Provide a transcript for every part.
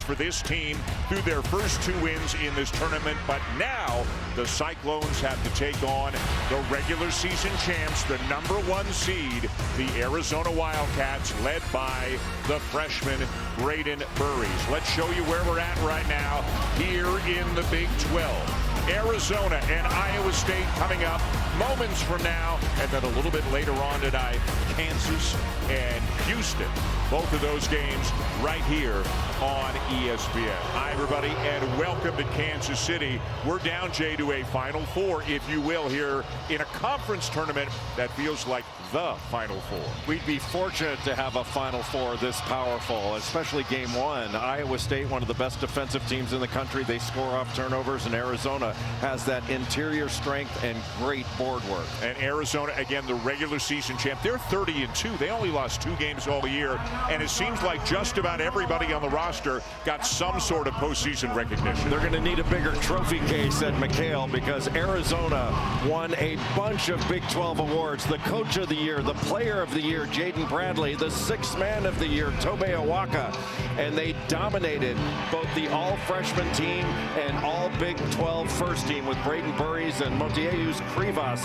for this team through their first 2 wins in this tournament. But now the Cyclones have to take on the regular season champs, the #1 seed, the Arizona Wildcats, led by the freshman Braden Burries. Let's show you where we're at right now here in the Big 12. Arizona and Iowa State coming up moments from now, and then a little bit later on tonight, Kansas and Houston. Both of those games right here on ESPN. Hi, everybody, and welcome to Kansas City. We're down, Jay, to a Final Four, if you will, here in a conference tournament that feels like the Final Four. We'd be fortunate to have a Final Four this powerful, especially game 1. Iowa State, one of the best defensive teams in the country. They score off turnovers, and Arizona has that interior strength and great board work. And Arizona, again, the regular season champ. They're 30-2. They only lost 2 games all year, and it seems like just about everybody on the roster got some sort of postseason recognition. They're going to need a bigger trophy case at McHale because Arizona won a bunch of Big 12 awards. The Coach of the Year, the Player of the Year, Jaden Bradley, the Sixth Man of the Year, Tobe Awaka, and they dominated both the all-freshman team and all Big 12 first team with Braden Burries and Motiejus Krivas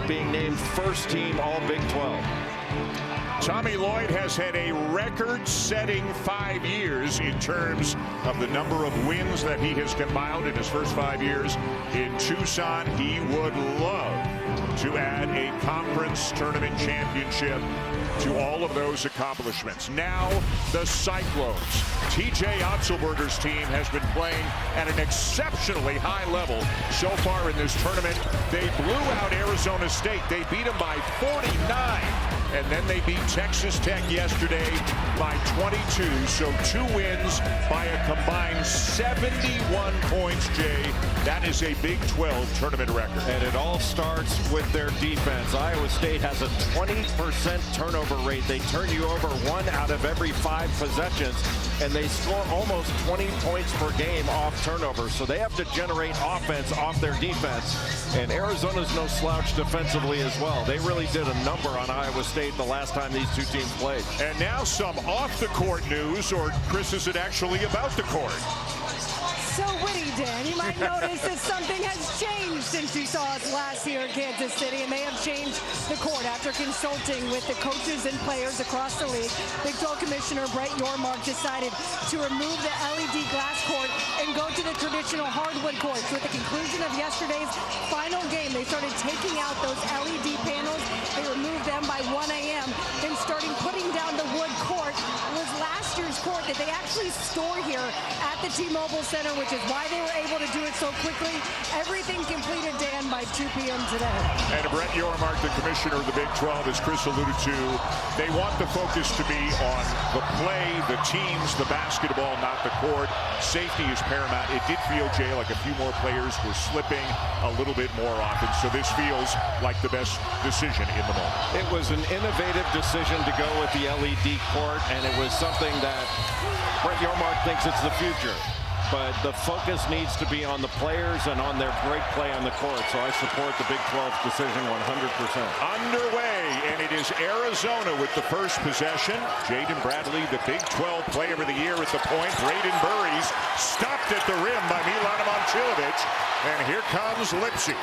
being named first team all Big 12. Tommy Lloyd has had a record-setting 5 years in terms of the number of wins that he has compiled in his first 5 years in Tucson. He would love to add a conference tournament championship to all of those accomplishments. Now the Cyclones. TJ Otzelberger's team has been playing at an exceptionally high level so far in this tournament. They blew out Arizona State. They beat them by 49. And then they beat Texas Tech yesterday by 22. So 2 wins by a combined 71 points, Jay. That is a Big 12 tournament record. And it all starts with their defense. Iowa State has a 20% turnover rate. They turn you over 1 out of every 5 possessions, and they score almost 20 points per game off turnovers. So they have to generate offense off their defense. And Arizona's no slouch defensively as well. They really did a number on Iowa State the last time these 2 teams played. And now some off-the-court news, or Chris, is it actually about the court? So witty, Dan. You might notice that something has changed since you saw us last year in Kansas City, and they have changed the court after consulting with the coaches and players across the league. Big 12 Commissioner Brett Yormark decided to remove the LED glass court and go to the traditional hardwood courts. With the conclusion of yesterday's final game, they started taking out those LED panels. They removed them by 1 a.m. Then starting putting down the wood court. It was last year's court that they actually store here at the T-Mobile Center, which is why they were able to do it so quickly. Everything completed, Dan, by 2 p.m. today. And Brett Yormark, the commissioner of the Big 12, as Chris alluded to, they want the focus to be on the play, the teams, the basketball, not the court. Safety is paramount. It did feel, Jay, like a few more players were slipping a little bit more often. So this feels like the best decision in the moment. It was an innovative decision to go with the LED court, and it was something that Brett Yormark thinks it's the future. But the focus needs to be on the players and on their great play on the court. So I support the Big 12's decision 100%. Underway, and it is Arizona with the first possession. Jaden Bradley, the Big 12 Player of the Year at the point. Braden Burries stopped at the rim by Milana Momcilovic. And here comes Lipsy.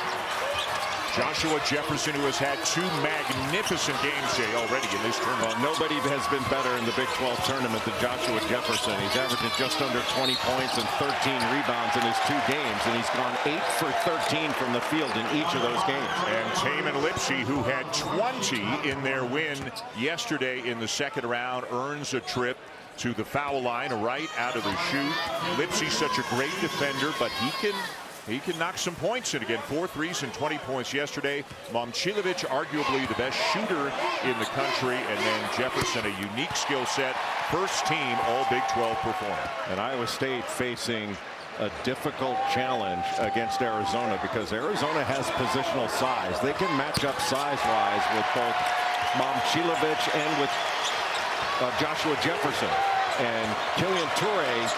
Joshua Jefferson, who has had 2 magnificent games, Jay, already in this tournament. Well, nobody has been better in the Big 12 tournament than Joshua Jefferson. He's averaging just under 20 points and 13 rebounds in his 2 games, and he's gone 8 for 13 from the field in each of those games. And Taman Lipsy, who had 20 in their win yesterday in the second round, earns a trip to the foul line right out of the chute. Lipsy's such a great defender, but he can knock some points in. Again, 4 threes and 20 points yesterday. Momcilovic, arguably the best shooter in the country, and then Jefferson, a unique skill set. First team all Big 12 performer. And Iowa State facing a difficult challenge against Arizona because Arizona has positional size. They can match up size-wise with both Momcilovic and with Joshua Jefferson. And Killian Toure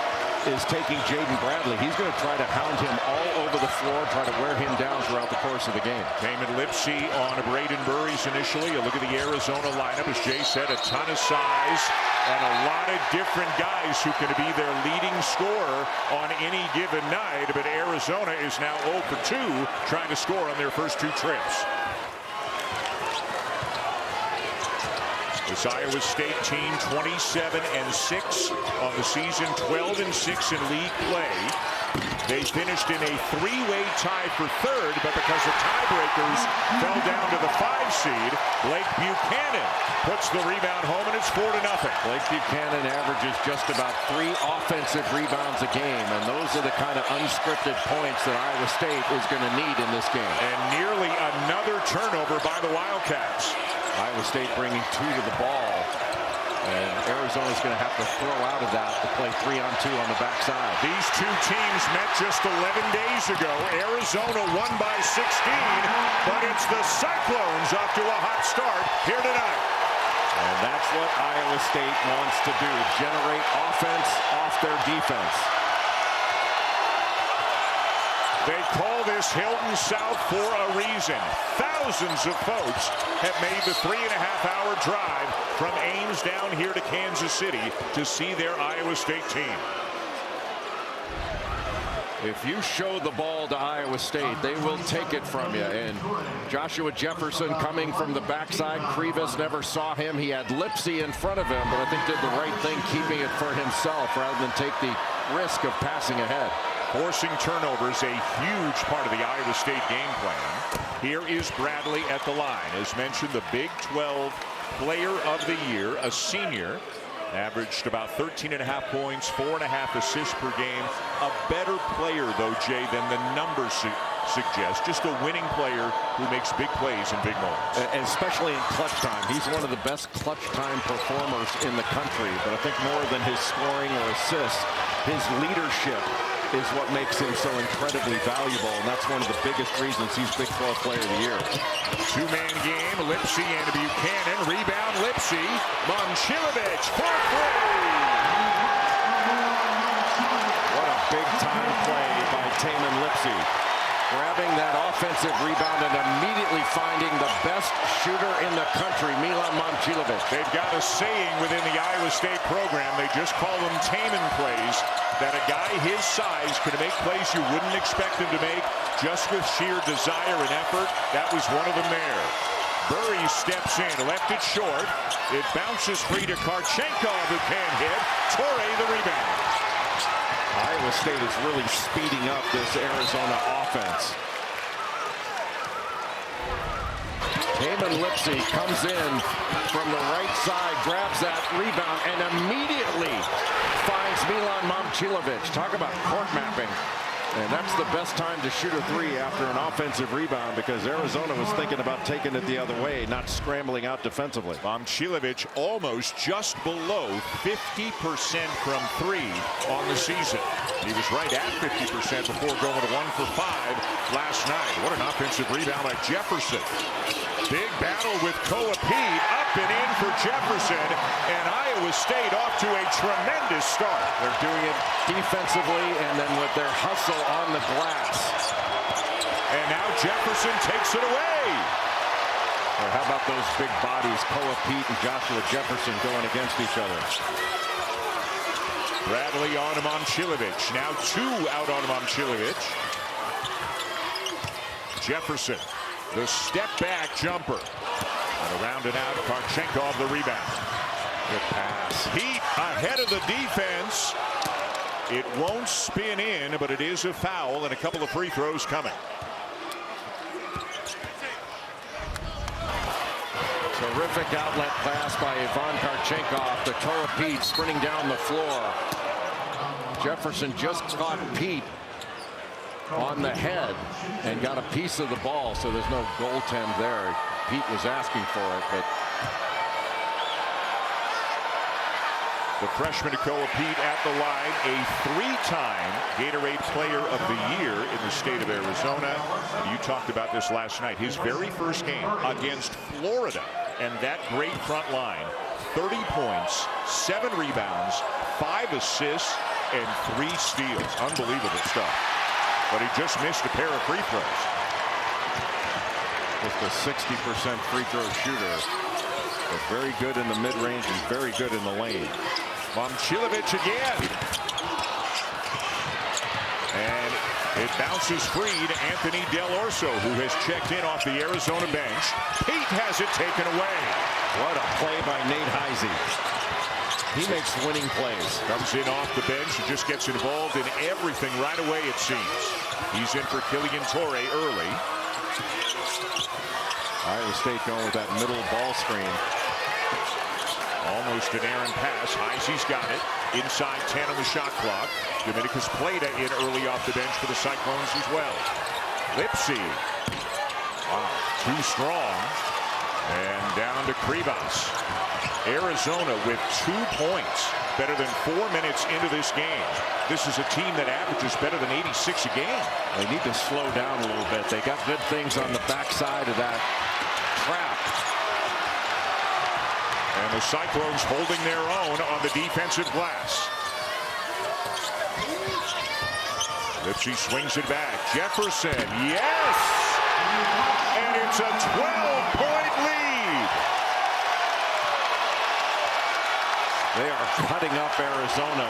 is taking Jaden Bradley. He's going to try to hound him all over the floor, try to wear him down throughout the course of the game. Taman Lipsey on Braden Burries initially. A look at the Arizona lineup. As Jay said, a ton of size and a lot of different guys who can be their leading scorer on any given night. But Arizona is now 0 for 2 trying to score on their first 2 trips. This Iowa State team 27-6 on the season, 12-6 in league play. They finished in a 3-way tie for 3rd, but because the tiebreakers fell down to the 5 seed, Blake Buchanan puts the rebound home, and it's 4-0. Blake Buchanan averages just about 3 offensive rebounds a game, and those are the kind of unscripted points that Iowa State is going to need in this game. And nearly another turnover by the Wildcats. Iowa State bringing 2 to the ball, and Arizona's going to have to throw out of that to play 3-on-2 on the backside. These 2 teams met just 11 days ago. Arizona won by 16, but it's the Cyclones off to a hot start here tonight. And that's what Iowa State wants to do, generate offense off their defense. They call this Hilton South for a reason. Thousands of folks have made the 3.5-hour drive from Ames down here to Kansas City to see their Iowa State team. If you show the ball to Iowa State, they will take it from you. And Joshua Jefferson coming from the backside. Krivas never saw him. He had Lipsey in front of him, but I think did the right thing keeping it for himself rather than take the risk of passing ahead. Forcing turnovers, a huge part of the Iowa State game plan. Here is Bradley at the line. As mentioned, the Big 12 Player of the Year, a senior. Averaged about 13.5 points, 4.5 assists per game. A better player, though, Jay, than the numbers suggest. Just a winning player who makes big plays in big moments. And especially in clutch time. He's one of the best clutch time performers in the country. But I think more than his scoring or assists, his leadership is what makes him so incredibly valuable, and that's one of the biggest reasons he's Big 12 Player of the Year. 2-man game, Lipsey and Buchanan. Rebound, Lipsey. Momcilovic for 3. What a big-time play by Taman Lipsey. Grabbing that offensive rebound and immediately finding the best shooter in the country, Milan Momcilovic. They've got a saying within the Iowa State program. They just call them Taman plays. That a guy his size can make plays you wouldn't expect him to make just with sheer desire and effort. That was one of them there. Burries steps in, left it short. It bounces free to Karchenkov, who can't hit. Torrey the rebound. Iowa State is really speeding up this Arizona offense. Taman Lipsey comes in from the right side, grabs that rebound, and immediately finds Milan Momcilovic. Talk about court mapping. And that's the best time to shoot a 3 after an offensive rebound, because Arizona was thinking about taking it the other way, not scrambling out defensively. Momcilovic almost just below 50% from 3 on the season. He was right at 50% before going to 1 for 5 last night. What an offensive rebound by Jefferson. Big battle with Koa Pete, up and in for Jefferson, and Iowa State off to a tremendous start. They're doing it defensively and then with their hustle on the glass. And now Jefferson takes it away. Well, how about those big bodies, Koa Pete and Joshua Jefferson going against each other. Bradley on to Momcilovic. Now 2 out on Momcilovic. Jefferson, the step back jumper. And around and out, Karchenkov the rebound. Good pass. Heat ahead of the defense. It won't spin in, but it is a foul and a couple of free throws coming. Terrific outlet pass by Ivan Karchenkov to Koa Pete sprinting down the floor. Jefferson just caught Pete on the head and got a piece of the ball, so there's no goaltend there. Pete was asking for it, but the freshman Koa Pete at the line, a 3-time Gatorade Player of the Year in the state of Arizona. And you talked about this last night. His very first game against Florida, and that great front line. 30 points, 7 rebounds, 5 assists, and 3 steals. Unbelievable stuff. But he just missed a pair of free throws. Just a 60% free throw shooter. But very good in the mid-range and very good in the lane. Momcilovic again. And it bounces free to Anthony Del Orso, who has checked in off the Arizona bench. Pete has it taken away. What a play by Nate Heisey. He makes winning plays. Comes in off the bench and just gets involved in everything right away, it seems. He's in for Killian Torrey early. Iowa State going with that middle ball screen. Almost an errant pass. Heisey's got it. Inside 10 on the shot clock. Dominicus Plata in early off the bench for the Cyclones as well. Lipsy. Wow, too strong. And down to Krivas. Arizona with 2 points. Better than 4 minutes into this game. This is a team that averages better than 86 a game. They need to slow down a little bit. They got good things on the backside of that trap. And the Cyclones holding their own on the defensive glass. Lipsy swings it back. Jefferson, yes! And it's a 12-point lead. They are cutting up Arizona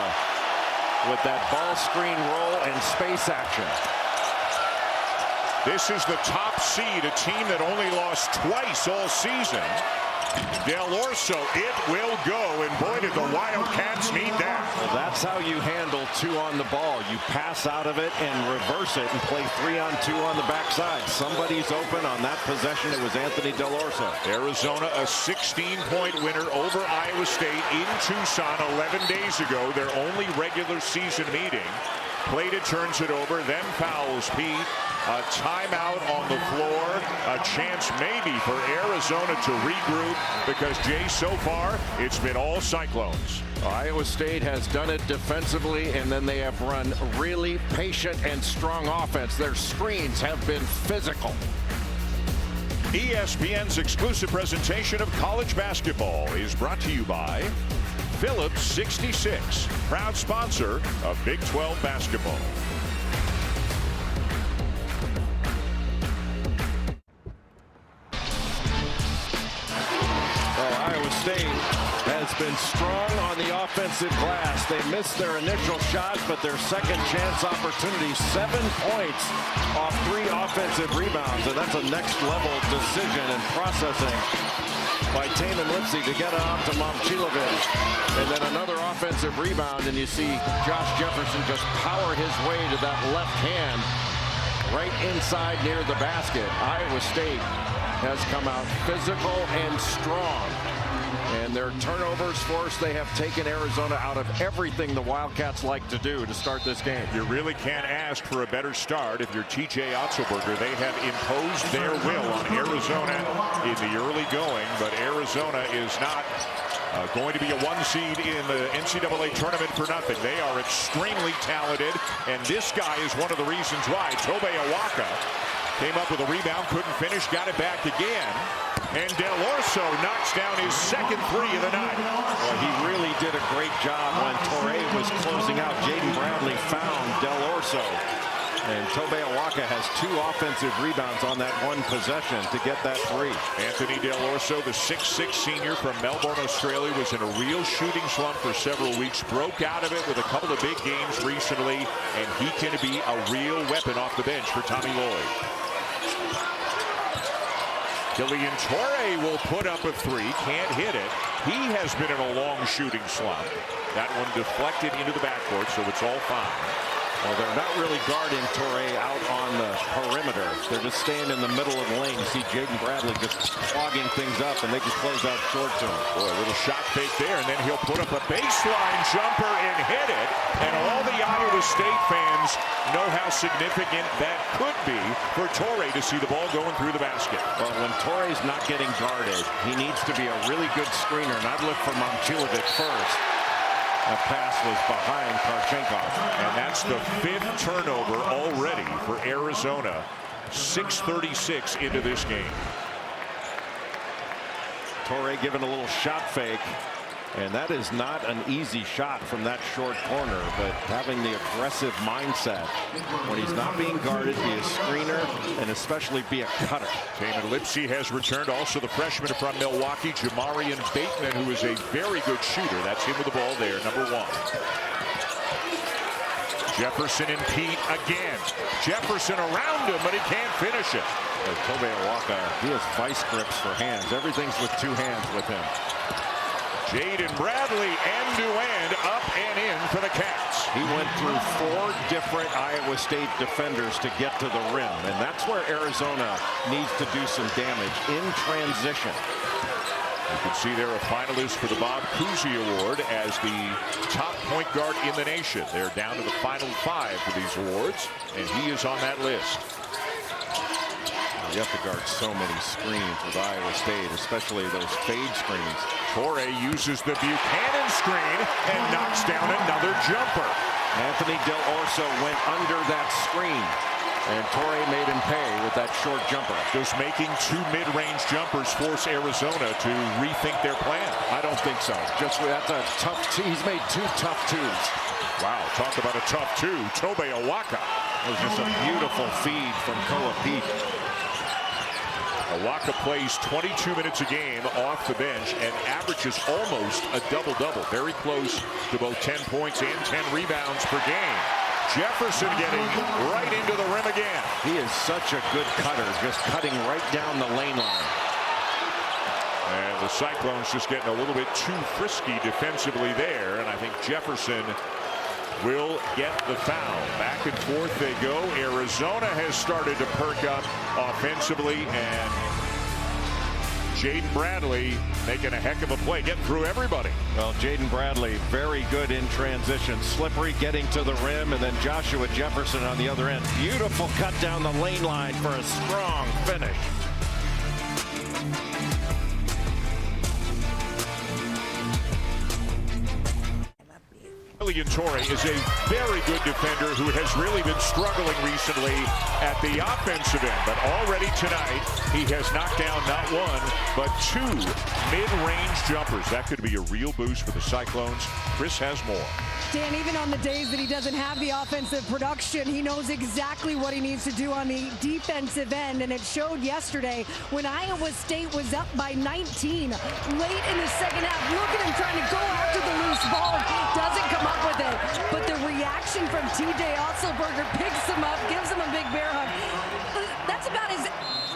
with that ball screen roll and space action. This is the top seed, a team that only lost twice all season. Del Orso, it will go, and boy, did the Wildcats need that. Well, that's how you handle 2 on the ball. You pass out of it and reverse it and play 3-on-2 on the backside. Somebody's open on that possession. It was Anthony Del Orso. Arizona, a 16-point winner over Iowa State in Tucson 11 days ago, their only regular season meeting. Plata turns it over, then fouls Pete. A timeout on the floor. A chance maybe for Arizona to regroup because, Jay, so far, it's been all Cyclones. Iowa State has done it defensively, and then they have run really patient and strong offense. Their screens have been physical. ESPN's exclusive presentation of college basketball is brought to you by Phillips 66, proud sponsor of Big 12 basketball. State has been strong on the offensive glass. They missed their initial shot, but their second chance opportunity, 7 points off 3 offensive rebounds, and that's a next level decision and processing by Tamin Lipsey to get it off to Momcilovic. And then another offensive rebound, and you see Josh Jefferson just power his way to that left hand right inside near the basket. Iowa State has come out physical and strong. And their turnovers force, they have taken Arizona out of everything the Wildcats like to do to start this game. You really can't ask for a better start if you're TJ Otzelberger. They have imposed their will on Arizona in the early going, but Arizona is not going to be a 1 seed in the NCAA tournament for nothing. They are extremely talented, and this guy is one of the reasons why. Tobe Awaka came up with a rebound, couldn't finish, got it back again. And Del Orso knocks down his second 3 of the night. Well, he really did a great job when Torrey was closing out. Jaden Bradley found Del Orso. And Tobe Awaka has 2 offensive rebounds on that one possession to get that 3. Anthony Del Orso, the 6'6" senior from Melbourne, Australia, was in a real shooting slump for several weeks. Broke out of it with a couple of big games recently, and he can be a real weapon off the bench for Tommy Lloyd. Killian Torrey will put up a 3, can't hit it. He has been in a long shooting slump. That one deflected into the backcourt, so it's all fine. Well, they're not really guarding Torrey out on the perimeter. They're just staying in the middle of the lane. You see Jaden Bradley just clogging things up, and they just close out short to him. Boy, a little shot fake there, and then he'll put up a baseline jumper and hit it. And all the Iowa State fans know how significant that could be for Torrey to see the ball going through the basket. Well, when Torrey's not getting guarded, he needs to be a really good screener, and I'd look for Momcilovic first. That pass was behind Karchenkov. And that's the 5th turnover already for Arizona. 6:36 into this game. Torrey giving a little shot fake. And that is not an easy shot from that short corner, but having the aggressive mindset when he's not being guarded, be a screener, and especially be a cutter. Damon Lipsey has returned. Also the freshman from Milwaukee, Jamarian Bateman, who is a very good shooter. That's him with the ball there, number 1. Jefferson and Pete again. Jefferson around him, but he can't finish it. Tobe Awaka, he has vice grips for hands. Everything's with 2 hands with him. Jaden Bradley end-to-end, up and in for the Cats. He went through 4 different Iowa State defenders to get to the rim, and that's where Arizona needs to do some damage in transition. You can see they're a finalist for the Bob Cousy Award as the top point guard in the nation. They're down to the final 5 for these awards, and he is on that list. You have to guard so many screens with Iowa State, especially those fade screens. Torrey uses the Buchanan screen and knocks down another jumper. Anthony Del Orso went under that screen, and Torrey made him pay with that short jumper. Does making 2 mid-range jumpers force Arizona to rethink their plan? I don't think so. Just that's a tough. He's made 2 tough twos. Wow, talk about a tough 2. Tobe Awaka. It was just a beautiful feed from Koa Pete. Awaka plays 22 minutes a game off the bench and averages almost a double-double. Very close to both 10 points and 10 rebounds per game. Jefferson getting right into the rim again. He is such a good cutter, just cutting right down the lane line. And the Cyclones just getting a little bit too frisky defensively there, and I think Jefferson will get the foul. Back and forth they go. Arizona has started to perk up offensively, and Jaden Bradley making a heck of a play, getting through everybody. Well, Jaden Bradley very good in transition, slippery getting to the rim, and then Joshua Jefferson on the other end. Beautiful cut down the lane line for a strong finish. Torrey is a very good defender who has really been struggling recently at the offensive end, but already tonight he has knocked down not 1 but 2 mid-range jumpers. That could be a real boost for the Cyclones. Chris has more. Dan, even on the days that he doesn't have the offensive production, he knows exactly what he needs to do on the defensive end, and it showed yesterday when Iowa State was up by 19 late in the second half. Look at him trying to go after the loose ball. Doesn't come up with it, but the reaction from TJ Otzelberger picks him up, gives him a big bear hug. That's about as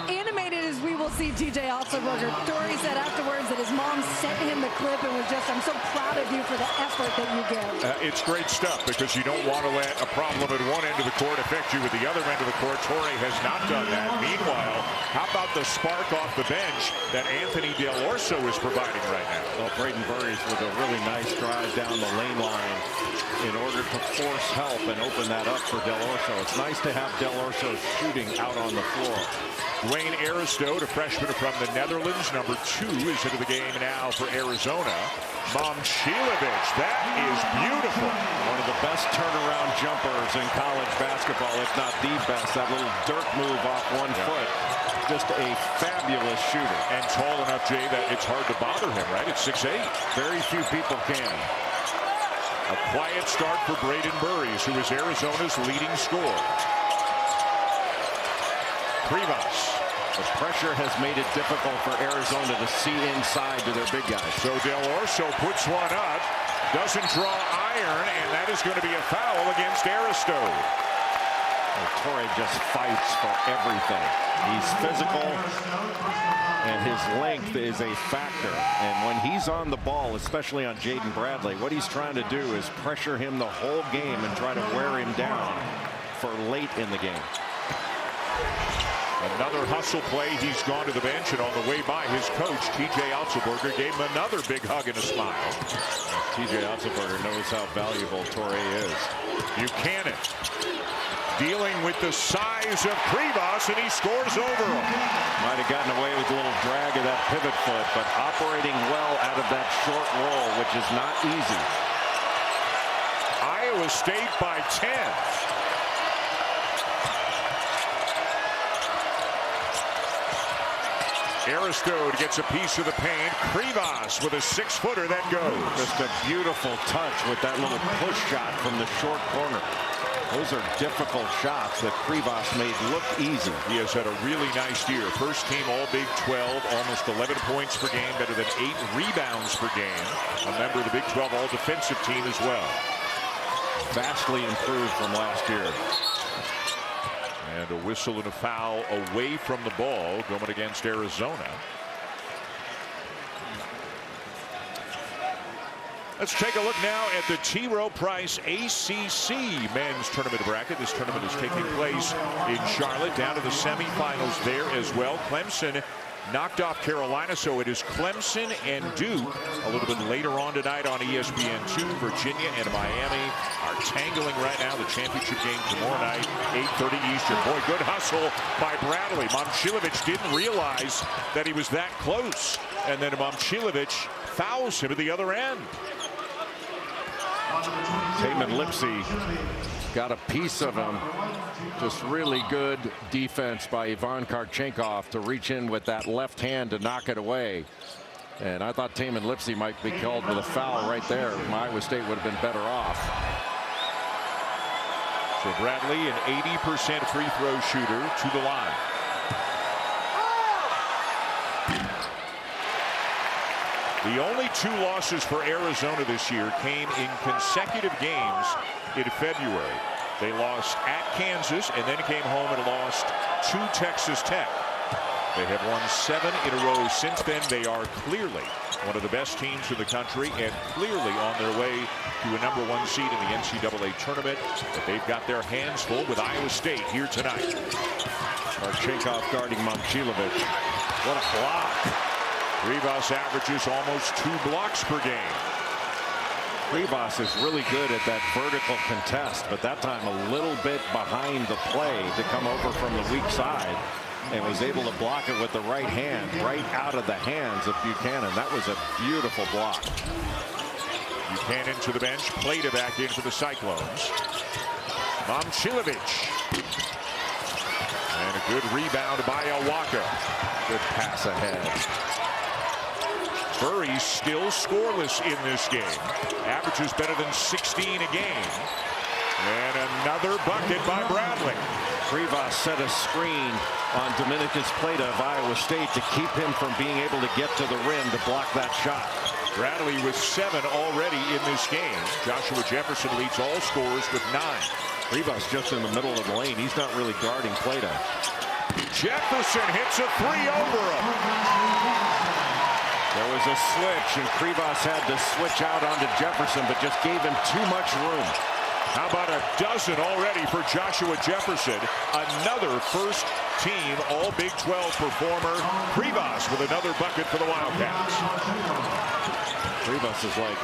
animated as we will see TJ Otzelberger. Torrey said afterwards that his mom sent him the clip and was just, "I'm so proud of you for the effort that you give." It's great stuff because you don't want to let a problem at one end of the court affect you at the other end of the court. Torrey has not done that. Meanwhile, how about the spark off the bench that Anthony Del Orso is providing right now? Well, Braden Burries with a really nice drive down the lane line in order to force help and open that up for Del Orso. It's nice to have Del Orso shooting out on the floor. Dwayne Aristo, a freshman from the Netherlands, number 2, is into the game now for Arizona. Momcilovic, that is beautiful. One of the best turnaround jumpers in college basketball, if not the best. That little dirt move off 1 foot. Just a fabulous shooter. And tall enough, Jay, that it's hard to bother him, right? It's 6'8". Very few people can. A quiet start for Braden Burries, who is Arizona's leading scorer. Privas. The pressure has made it difficult for Arizona to see inside to their big guys. So Del Orso puts one up, doesn't draw iron, and that is going to be a foul against Aristo. Torrey just fights for everything. He's physical, and his length is a factor. And when he's on the ball, especially on Jaden Bradley, what he's trying to do is pressure him the whole game and try to wear him down for late in the game. Another hustle play. He's gone to the bench, and on the way by, his coach, TJ Otzelberger, gave him another big hug and a smile. TJ Otzelberger knows how valuable Torrey is. Buchanan dealing with the size of Privas, and he scores over him. Might have gotten away with a little drag of that pivot foot, but operating well out of that short roll, which is not easy. Iowa State by 10. Aristode gets a piece of the paint. Krivas with a 6-footer that goes. Just a beautiful touch with that little push shot from the short corner. Those are difficult shots that Krivas made look easy. He has had a really nice year. First team All Big 12, almost 11 points per game, better than 8 rebounds per game. A member of the Big 12 All Defensive team as well. Vastly improved from last year. And a whistle and a foul away from the ball going against Arizona. Let's take a look now at the T. Rowe Price ACC men's tournament bracket. This tournament is taking place in Charlotte, down to the semifinals there as well. Clemson knocked off Carolina, so it is Clemson and Duke a little bit later on tonight on ESPN2. Virginia and Miami are tangling right now. The championship game tomorrow night, 8:30 Eastern. Boy, good hustle by Bradley. Momcilovic didn't realize that he was that close, and then Momcilovic fouls him at the other end. Taman Lipsey got a piece of him. Just really good defense by Ivan Karchenkov to reach in with that left hand to knock it away. And I thought Taman Lipsey might be called with a foul right there. Iowa State would have been better off. So Bradley, an 80% free throw shooter, to the line. The only 2 losses for Arizona this year came in consecutive games in February. They lost at Kansas and then came home and lost to Texas Tech. They have won 7 in a row since then. They are clearly one of the best teams in the country and clearly on their way to a #1 seed in the NCAA tournament. But they've got their hands full with Iowa State here tonight. Karchenkov guarding Momcilovic. What a block. Krivas averages almost 2 blocks per game. Krivas is really good at that vertical contest, but that time a little bit behind the play to come over from the weak side, and was able to block it with the right hand, right out of the hands of Buchanan. That was a beautiful block. Buchanan to the bench, played it back in for the Cyclones. Momcilovic. And a good rebound by Awaka. Good pass ahead. Burry still scoreless in this game. Averages better than 16 a game. And another bucket by Bradley. Krivas set a screen on Dominicus Plata of Iowa State to keep him from being able to get to the rim to block that shot. Bradley with 7 already in this game. Joshua Jefferson leads all scorers with 9. Krivas just in the middle of the lane. He's not really guarding Plata. Jefferson hits a 3 over him. There was a switch, and Krivas had to switch out onto Jefferson, but just gave him too much room. How about a dozen already for Joshua Jefferson? Another first-team All-Big 12 performer. Krivas with another bucket for the Wildcats. Krivas is like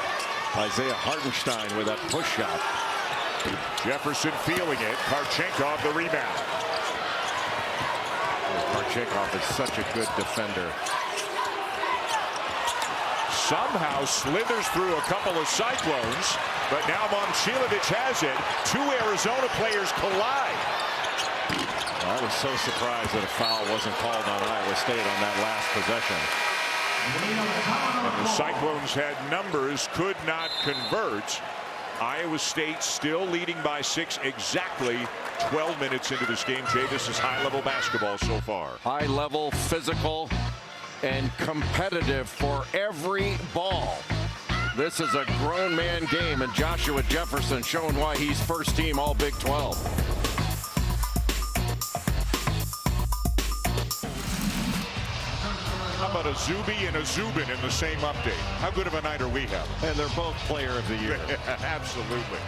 Isaiah Hartenstein with that push shot. Jefferson feeling it. Karchenkov the rebound. Karchenkov is such a good defender. Somehow slithers through a couple of Cyclones, but now Momcilovic has it. 2 Arizona players collide. I was so surprised that a foul wasn't called on Iowa State on that last possession. And the Cyclones had numbers, could not convert. Iowa State still leading by 6, exactly 12 minutes into this game. Jay, this is high-level basketball so far. High level, physical, and competitive for every ball. This is a grown man game, and Joshua Jefferson showing why he's first team All Big 12. How about a Zuby and a Zubin in the same update? How good of a night are we having? And they're both player of the year. Absolutely.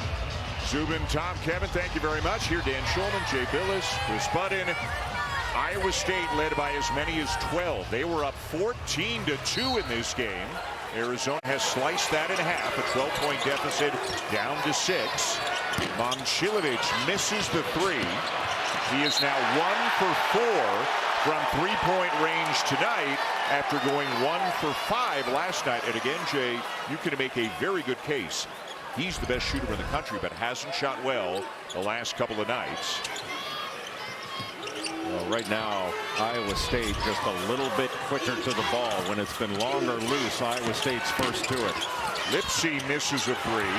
Zubin, Tom, Kevin, thank you very much. Here, Dan Schulman, Jay Billis, Chris Budden. Iowa State led by as many as 12. They were up 14-2 in this game. Arizona has sliced that in half. A 12-point deficit down to 6. Momcilovic misses the 3. He is now 1 for 4 from three-point range tonight after going 1 for 5 last night. And again, Jay, you can make a very good case. He's the best shooter in the country, but hasn't shot well the last couple of nights. Well, right now, Iowa State just a little bit quicker to the ball. When it's been long or loose, Iowa State's first to it. Lipsy misses a three.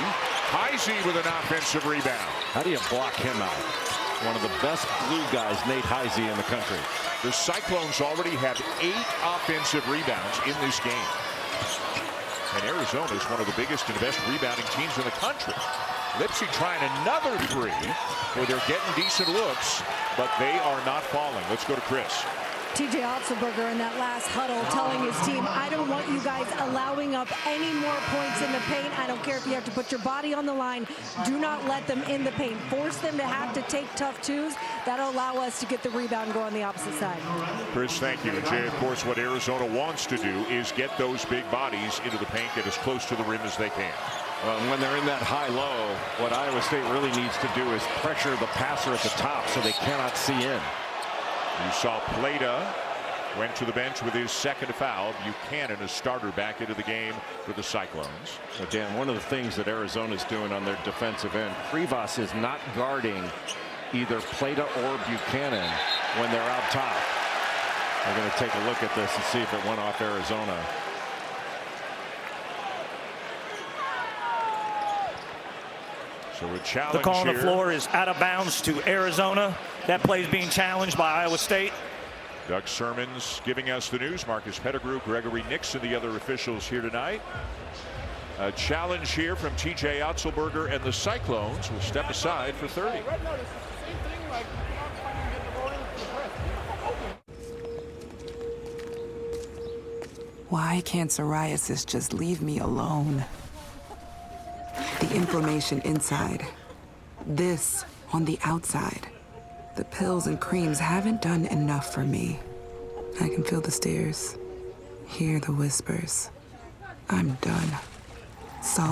Heisey with an offensive rebound. How do you block him out? One of the best glue guys, Nate Heisey, in the country. The Cyclones already have 8 offensive rebounds in this game. And Arizona is one of the biggest and best rebounding teams in the country. Lipsy trying another three where they're getting decent looks, but they are not falling. Let's go to Chris. TJ Otzelberger in that last huddle telling his team, I don't want you guys allowing up any more points in the paint. I don't care if you have to put your body on the line. Do not let them in the paint. Force them to have to take tough twos. That'll allow us to get the rebound go on the opposite side. Chris, thank you. And Jay, of course, what Arizona wants to do is get those big bodies into the paint, get as close to the rim as they can. Well, when they're in that high-low, what Iowa State really needs to do is pressure the passer at the top so they cannot see in. You saw Plata went to the bench with his second foul. Buchanan, a starter, back into the game for the Cyclones. But Dan, one of the things that Arizona's doing on their defensive end, Krivas is not guarding either Plata or Buchanan when they're out top. We're going to take a look at this and see if it went off Arizona. So a challenge. The call on the here. floor is out of bounds to Arizona. That play is being challenged by Iowa State. Doug Sermons giving us the news. Marcus Pettigrew, Gregory Nixon, the other officials here tonight. A challenge here from TJ Otzelberger, and the Cyclones will step aside for 30. Why can't psoriasis just leave me alone? The inflammation inside. This on the outside. The pills and creams haven't done enough for me. I can feel the stares, hear the whispers. I'm done. So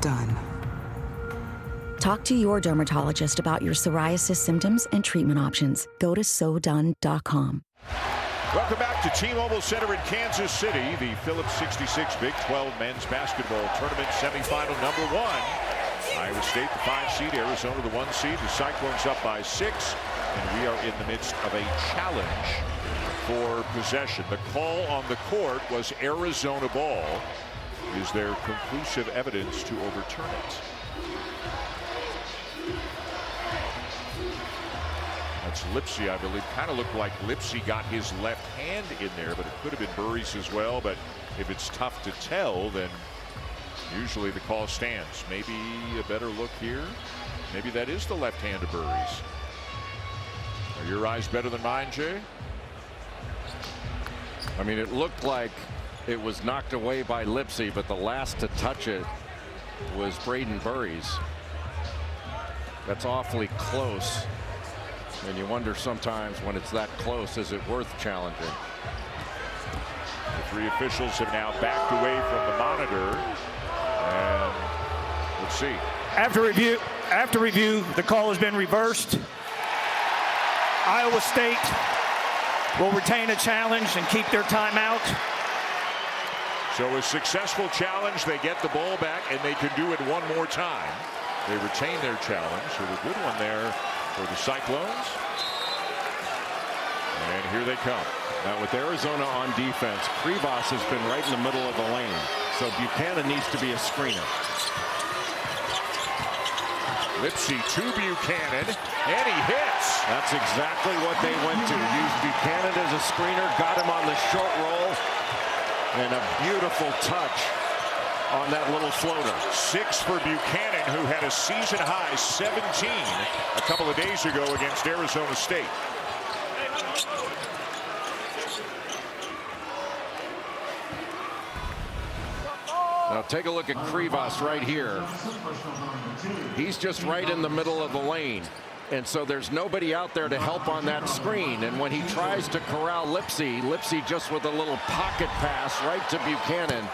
done. Talk to your dermatologist about your psoriasis symptoms and treatment options. Go to SoDone.com. Welcome back to T-Mobile Center in Kansas City. The Phillips 66 Big 12 Men's Basketball Tournament Semifinal #1. Iowa State, the 5 seed, Arizona, the 1 seed. The Cyclones up by 6, and we are in the midst of a challenge for possession. The call on the court was Arizona ball. Is there conclusive evidence to overturn it? That's Lipsy, I believe. Kind of looked like Lipsy got his left hand in there, but it could have been Burries as well. But if it's tough to tell, then usually the call stands. Maybe a better look here. Maybe that is the left hand of Burries. Are your eyes better than mine, Jay? I mean, it looked like it was knocked away by Lipsy, but the last to touch it was Braden Burries. That's awfully close. And you wonder sometimes when it's that close, is it worth challenging? The 3 officials have now backed away from the monitor. And let's see. After review, the call has been reversed. Iowa State will retain a challenge and keep their timeout. So a successful challenge. They get the ball back, and they can do it one more time. They retain their challenge. So a good one there for the Cyclones. And here they come. Now with Arizona on defense, Krivas has been right in the middle of the lane. So Buchanan needs to be a screener. Lipsy to Buchanan, and he hits. That's exactly what they went to. Used Buchanan as a screener, got him on the short roll, and a beautiful touch on that little floater. 6 for Buchanan, who had a season-high 17 a couple of days ago against Arizona State. Now take a look at Krivas right here. He's just right in the middle of the lane. And so there's nobody out there to help on that screen. And when he tries to corral Lipsy, Lipsy just with a little pocket pass right to Buchanan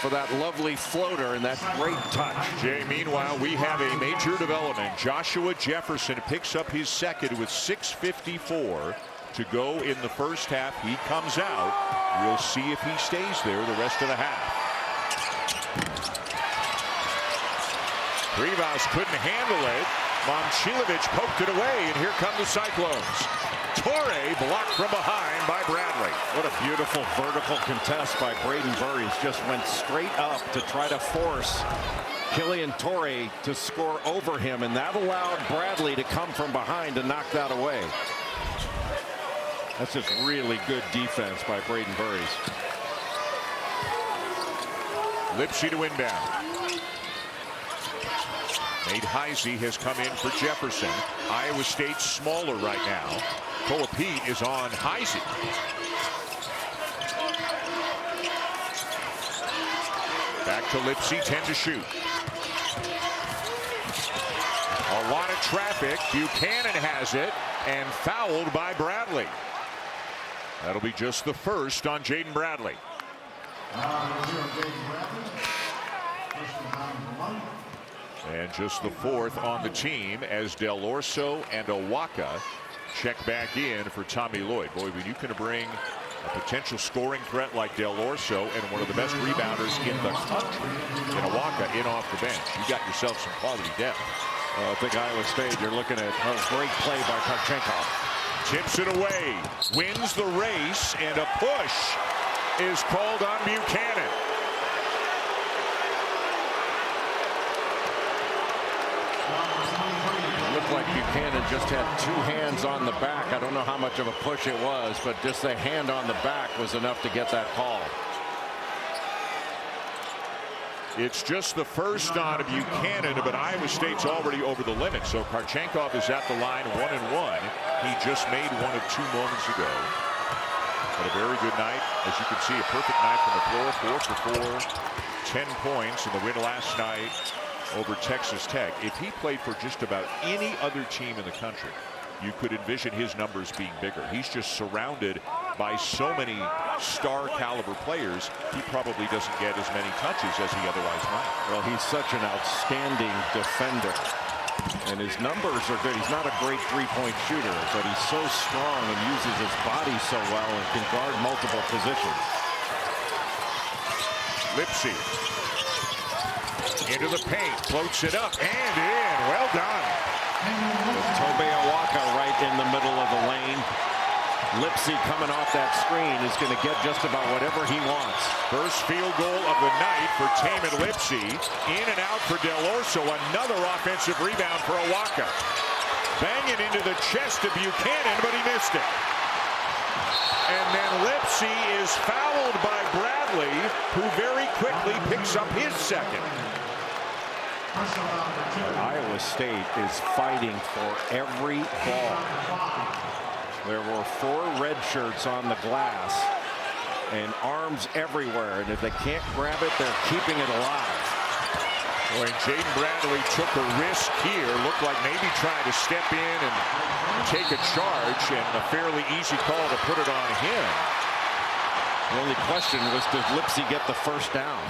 for that lovely floater and that great touch. Jay, meanwhile, we have a major development. Joshua Jefferson picks up his second with 6:54 to go in the first half. He comes out. We'll see if he stays there the rest of the half. Krivas couldn't handle it. Momcilovic poked it away, and here come the Cyclones. Torre blocked from behind by Bradley. What a beautiful vertical contest by Braden Burries. Just went straight up to try to force Killian Torre to score over him, and that allowed Bradley to come from behind and knock that away. That's just really good defense by Braden Burries. Lipsy to inbound. Nate Heisey has come in for Jefferson. Iowa State's smaller right now. Koa Pete is on Heisey. Back to Lipsy, 10 to shoot. A lot of traffic. Buchanan has it and fouled by Bradley. That'll be just the first on Jaden Bradley. And just the fourth on the team as Del Orso and Owaka check back in for Tommy Lloyd. Boy, when you can bring a potential scoring threat like Del Orso and one of the best rebounders in the country in Owaka in off the bench, you got yourself some quality depth. I think Iowa State, you're looking at a great play by Karchenkov. Tips it away, wins the race, and a push is called on Buchanan. It looked like Buchanan just had two hands on the back. I don't know how much of a push it was, but just the hand on the back was enough to get that call. It's just the first on Buchanan, but Iowa State's already over the limit. So Karchenkov is at the line 1-1. He just made one of two moments ago. Had a very good night. As you can see, a perfect night from the floor. 4 for 4, 10 points in the win last night over Texas Tech. If he played for just about any other team in the country, you could envision his numbers being bigger. He's just surrounded by so many star caliber players, he probably doesn't get as many touches as he otherwise might. Well, he's such an outstanding defender, and his numbers are good. He's not a great three-point shooter, but he's so strong and uses his body so well and can guard multiple positions. Lipsy into the paint, floats it up and in. Well done. With Tobe Owaka right in the middle of the lane. Lipsy coming off that screen is going to get just about whatever he wants. First field goal of the night for Tamin Lipsy. In and out for Del Orso. Another offensive rebound for Owaka. Banging into the chest of Buchanan, but he missed it. And then Lipsy is fouled by Bradley, who very quickly picks up his second. Iowa State is fighting for every ball. There were 4 red shirts on the glass and arms everywhere, and if they can't grab it, they're keeping it alive. When Jaden Bradley took a risk here, looked like maybe trying to step in and take a charge, and a fairly easy call to put it on him. The only question was, did Lipsy get the first down?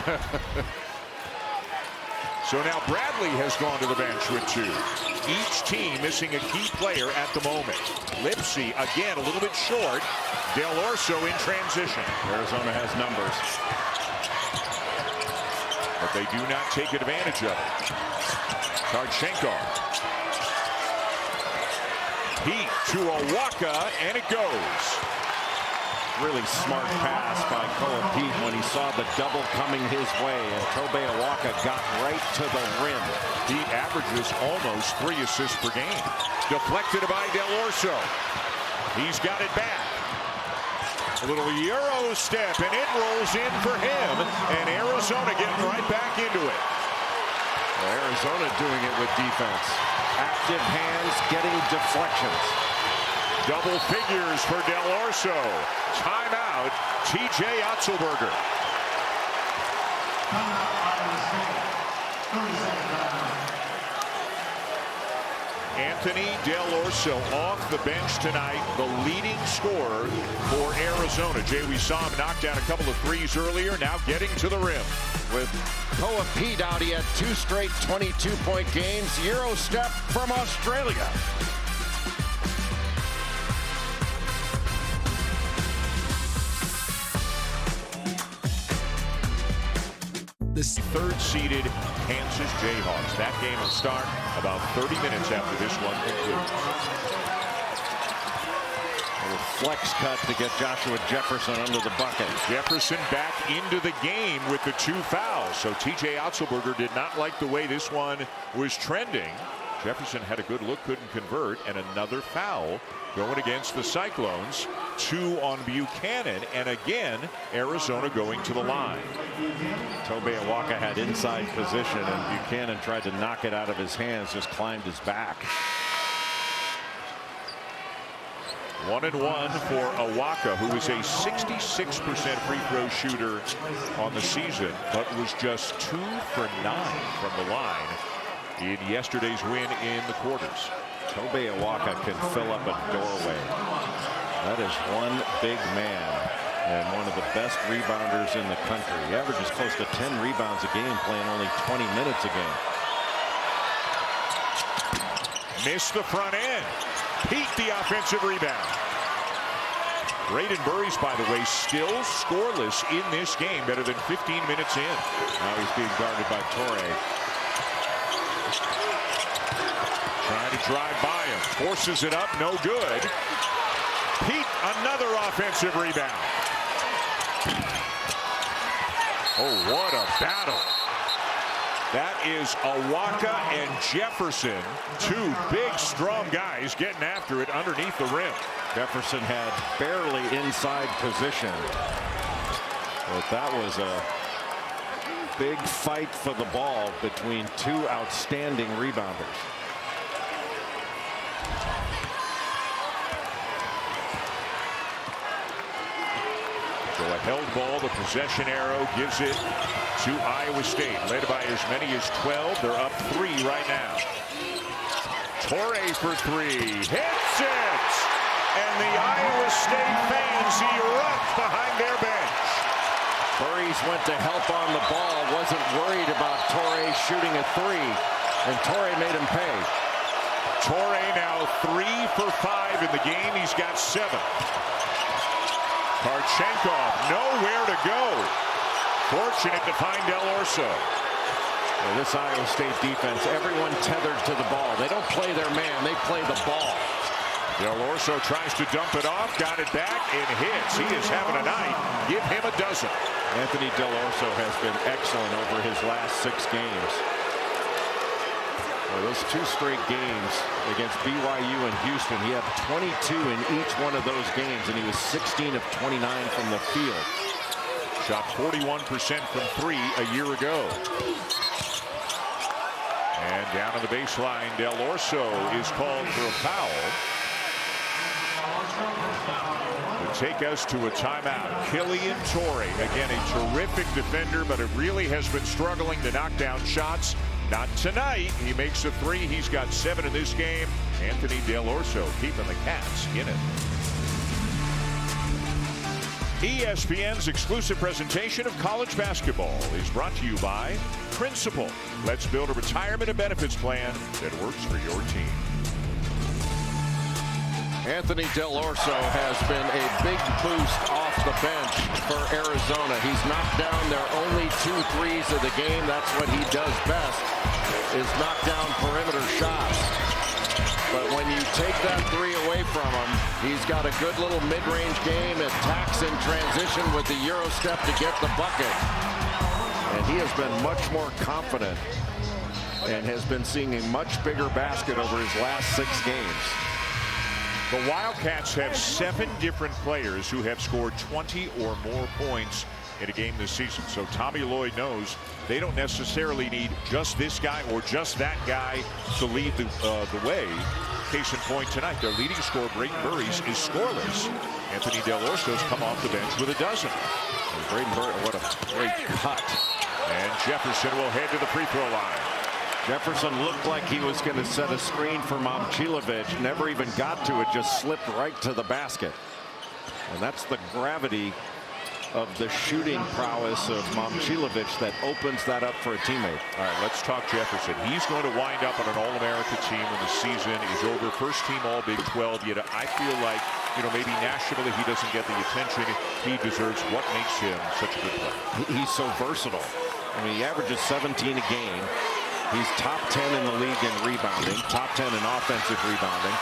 So now Bradley has gone to the bench with 2. Each team missing a key player at the moment. Lipsy, again, a little bit short. Del Orso in transition. Arizona has numbers, but they do not take advantage of it. Karchenkov. Heat to Owaka, and it goes. Really smart pass by Koa Pete when he saw the double coming his way, and Tobe Owaka got right to the rim. Pete averages almost 3 assists per game. Deflected by Del Orso. He's got it back. A little Euro step, and it rolls in for him, and Arizona getting right back into it. Well, Arizona doing it with defense. Active hands, getting deflections. Double figures for Del Orso. Timeout, TJ Otzelberger. Anthony Del Orso off the bench tonight, the leading scorer for Arizona. Jay, we saw him knock down a couple of threes earlier, now getting to the rim. With Koa Pete out, he had 2 straight 22-point games. Euro step from Australia. This third-seeded Kansas Jayhawks. That game will start about 30 minutes after this one concludes. Flex cut to get Joshua Jefferson under the bucket. Jefferson back into the game with the 2 fouls. So TJ Otzelberger did not like the way this one was trending. Jefferson had a good look, couldn't convert, and another foul going against the Cyclones. 2 on Buchanan, and again Arizona going to the line. Tobe Awaka had inside position, and Buchanan tried to knock it out of his hands, just climbed his back. 1-1 for Awaka, who is a 66% free throw shooter on the season, but was just 2 for 9 from the line in yesterday's win in the quarters. Tobe Awaka can fill up a doorway. That is one big man and one of the best rebounders in the country. He averages close to 10 rebounds a game, playing only 20 minutes a game. Missed the front end. Pete the offensive rebound. Braden Burries, by the way, still scoreless in this game, better than 15 minutes in. Now he's being guarded by Torrey. Trying to drive by him. Forces it up, no good. Pete, another offensive rebound. Oh, what a battle. That is Awaka and Jefferson, 2 big, strong guys getting after it underneath the rim. Jefferson had barely inside position, but that was a big fight for the ball between 2 outstanding rebounders. So a held ball, the possession arrow gives it to Iowa State, led by as many as 12. They're up 3 right now. Torrey for 3, hits it, and the Iowa State fans erupt behind their bench. Burries went to help on the ball, wasn't worried about Torrey shooting a 3, and Torrey made him pay. Torrey now 3 for 5 in the game. He's got 7. Karchenkov nowhere to go. Fortunate to find Del Orso. Well, this Iowa State defense, everyone tethered to the ball. They don't play their man, they play the ball. Del Orso tries to dump it off, got it back, and hits. He is having a night. Give him a dozen. Anthony Del Orso has been excellent over his last 6 games. Well, those 2 straight games against BYU and Houston, he had 22 in each one of those games, and he was 16 of 29 from the field. Shot 41% from 3 a year ago. And down on the baseline, Del Orso is called for a foul. To take us to a timeout. Killian Torrey, again a terrific defender, but it really has been struggling to knock down shots. Not tonight. He makes a 3. He's got 7 in this game. Anthony Del Orso keeping the Cats in it. ESPN's exclusive presentation of college basketball is brought to you by Principal. Let's build a retirement and benefits plan that works for your team. Anthony Del Orso has been a big boost off the bench for Arizona. He's knocked down their only 2 threes of the game. That's what he does best, is knock down perimeter shots. But when you take that 3 away from him, he's got a good little mid-range game, attacks in transition with the Euro step to get the bucket. And he has been much more confident and has been seeing a much bigger basket over his last 6 games. The Wildcats have 7 different players who have scored 20 or more points in a game this season. So Tommy Lloyd knows they don't necessarily need just this guy or just that guy to lead the way. Case in point tonight, their leading scorer, Braden Burries, is scoreless. Anthony Del Orso's come off the bench with a dozen. And Braden Burries, what a great cut. And Jefferson will head to the free throw line. Jefferson looked like he was going to set a screen for Momcilovic. Never even got to it, just slipped right to the basket. And that's the gravity of the shooting prowess of Momcilovic that opens that up for a teammate. All right, let's talk Jefferson. He's going to wind up on an All-America team when the season is over. First team All-Big 12. Yet I feel like, maybe nationally he doesn't get the attention he deserves. What makes him such a good player? He's so versatile. I mean, he averages 17 a game. He's top 10 in the league in rebounding, top 10 in offensive rebounding.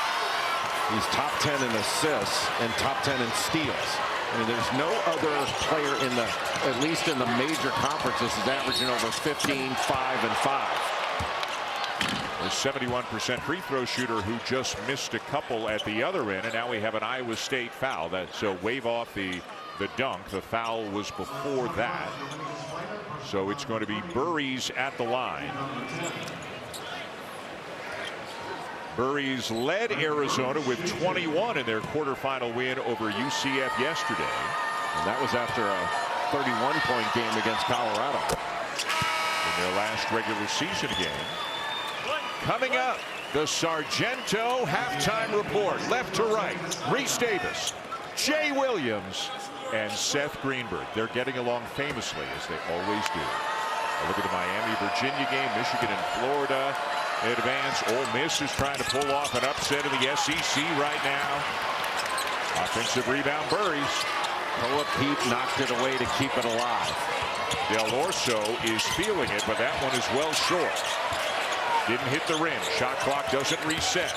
He's top 10 in assists and top 10 in steals. I mean, there's no other player in the, at least in the major conferences, is averaging over 15, 5, and 5. The 71% free throw shooter who just missed a couple at the other end, and now we have an Iowa State foul. So wave off the dunk. The foul was before that. So it's going to be Burries at the line. Burries led Arizona with 21 in their quarterfinal win over UCF yesterday. And that was after a 31-point game against Colorado. In their last regular season game. Coming up, the Sargento halftime report. Left to right, Reese Davis, Jay Williams, and Seth Greenberg. They're getting along famously, as they always do. Look at the Miami-Virginia game, Michigan and Florida advance. Ole Miss is trying to pull off an upset in the SEC right now. Offensive rebound, Burries. Koa Pete knocked it away to keep it alive. Del Orso is feeling it, but that one is well short. Didn't hit the rim. Shot clock doesn't reset.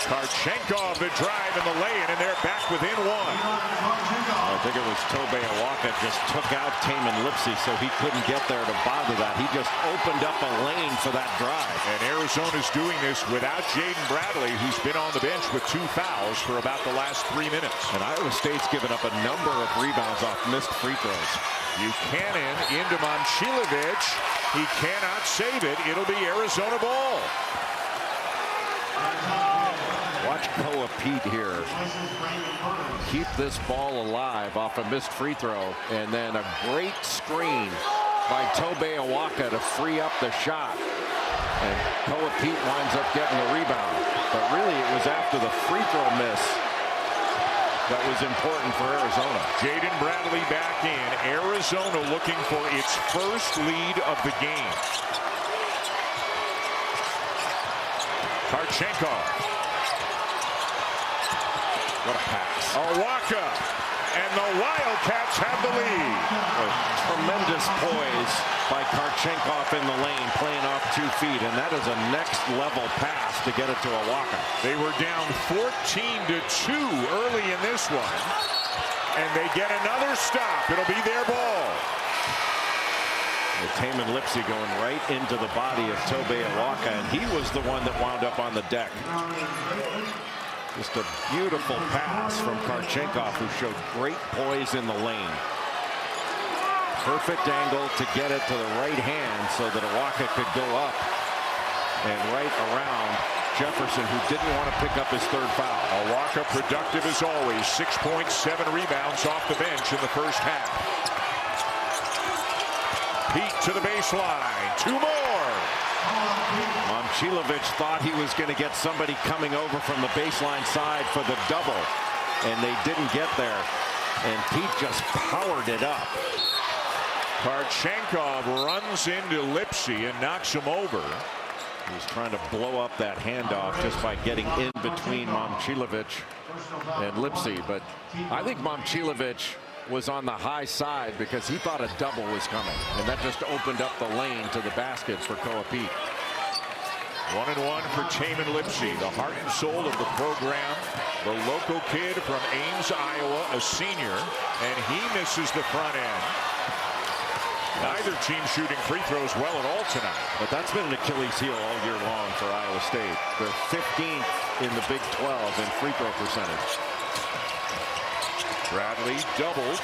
Karchenkov the drive and the lay-in, and they're back within one. I think it was Tobe Awaka just took out Taman Lipsey, so he couldn't get there to bother that. He just opened up a lane for that drive. And Arizona's doing this without Jaden Bradley, who's been on the bench with 2 fouls for about the last 3 minutes. And Iowa State's given up a number of rebounds off missed free throws. Buchanan into Momcilovic. He cannot save it. It'll be Arizona ball. Watch Koa Pete here keep this ball alive off a missed free throw, and then a great screen by Tobe Awaka to free up the shot. And Koa Pete winds up getting the rebound. But really, it was after the free throw miss that was important for Arizona. Jaden Bradley back in. Arizona looking for its first lead of the game. Karchenkov. What a pass. Awaka. And the Wildcats have the lead. A tremendous poise by Karchenkov in the lane, playing off 2 feet. And that is a next level pass to get it to Awaka. They were down 14-2 early in this one. And they get another stop. It'll be their ball. With Taman Lipsey going right into the body of Tobe Awaka, and he was the one that wound up on the deck. Just a beautiful pass from Karchenkov, who showed great poise in the lane. Perfect angle to get it to the right hand so that Awaka could go up and right around Jefferson, who didn't want to pick up his 3rd foul. Awaka productive as always. 6 points, 7 rebounds off the bench in the first half. Pete to the baseline. 2 more. Momcilovic thought he was going to get somebody coming over from the baseline side for the double, and they didn't get there. And Pete just powered it up. Karchenkov runs into Lipsey and knocks him over. He was trying to blow up that handoff just by getting in between Momcilovic and Lipsey. But I think Momcilovic was on the high side because he thought a double was coming, and that just opened up the lane to the basket for Koa Pete. 1-1 for Taman Lipsey, the heart and soul of the program. The local kid from Ames, Iowa, a senior, and he misses the front end. Neither team shooting free throws well at all tonight. But that's been an Achilles heel all year long for Iowa State. They're 15th in the Big 12 in free throw percentage. Bradley doubled,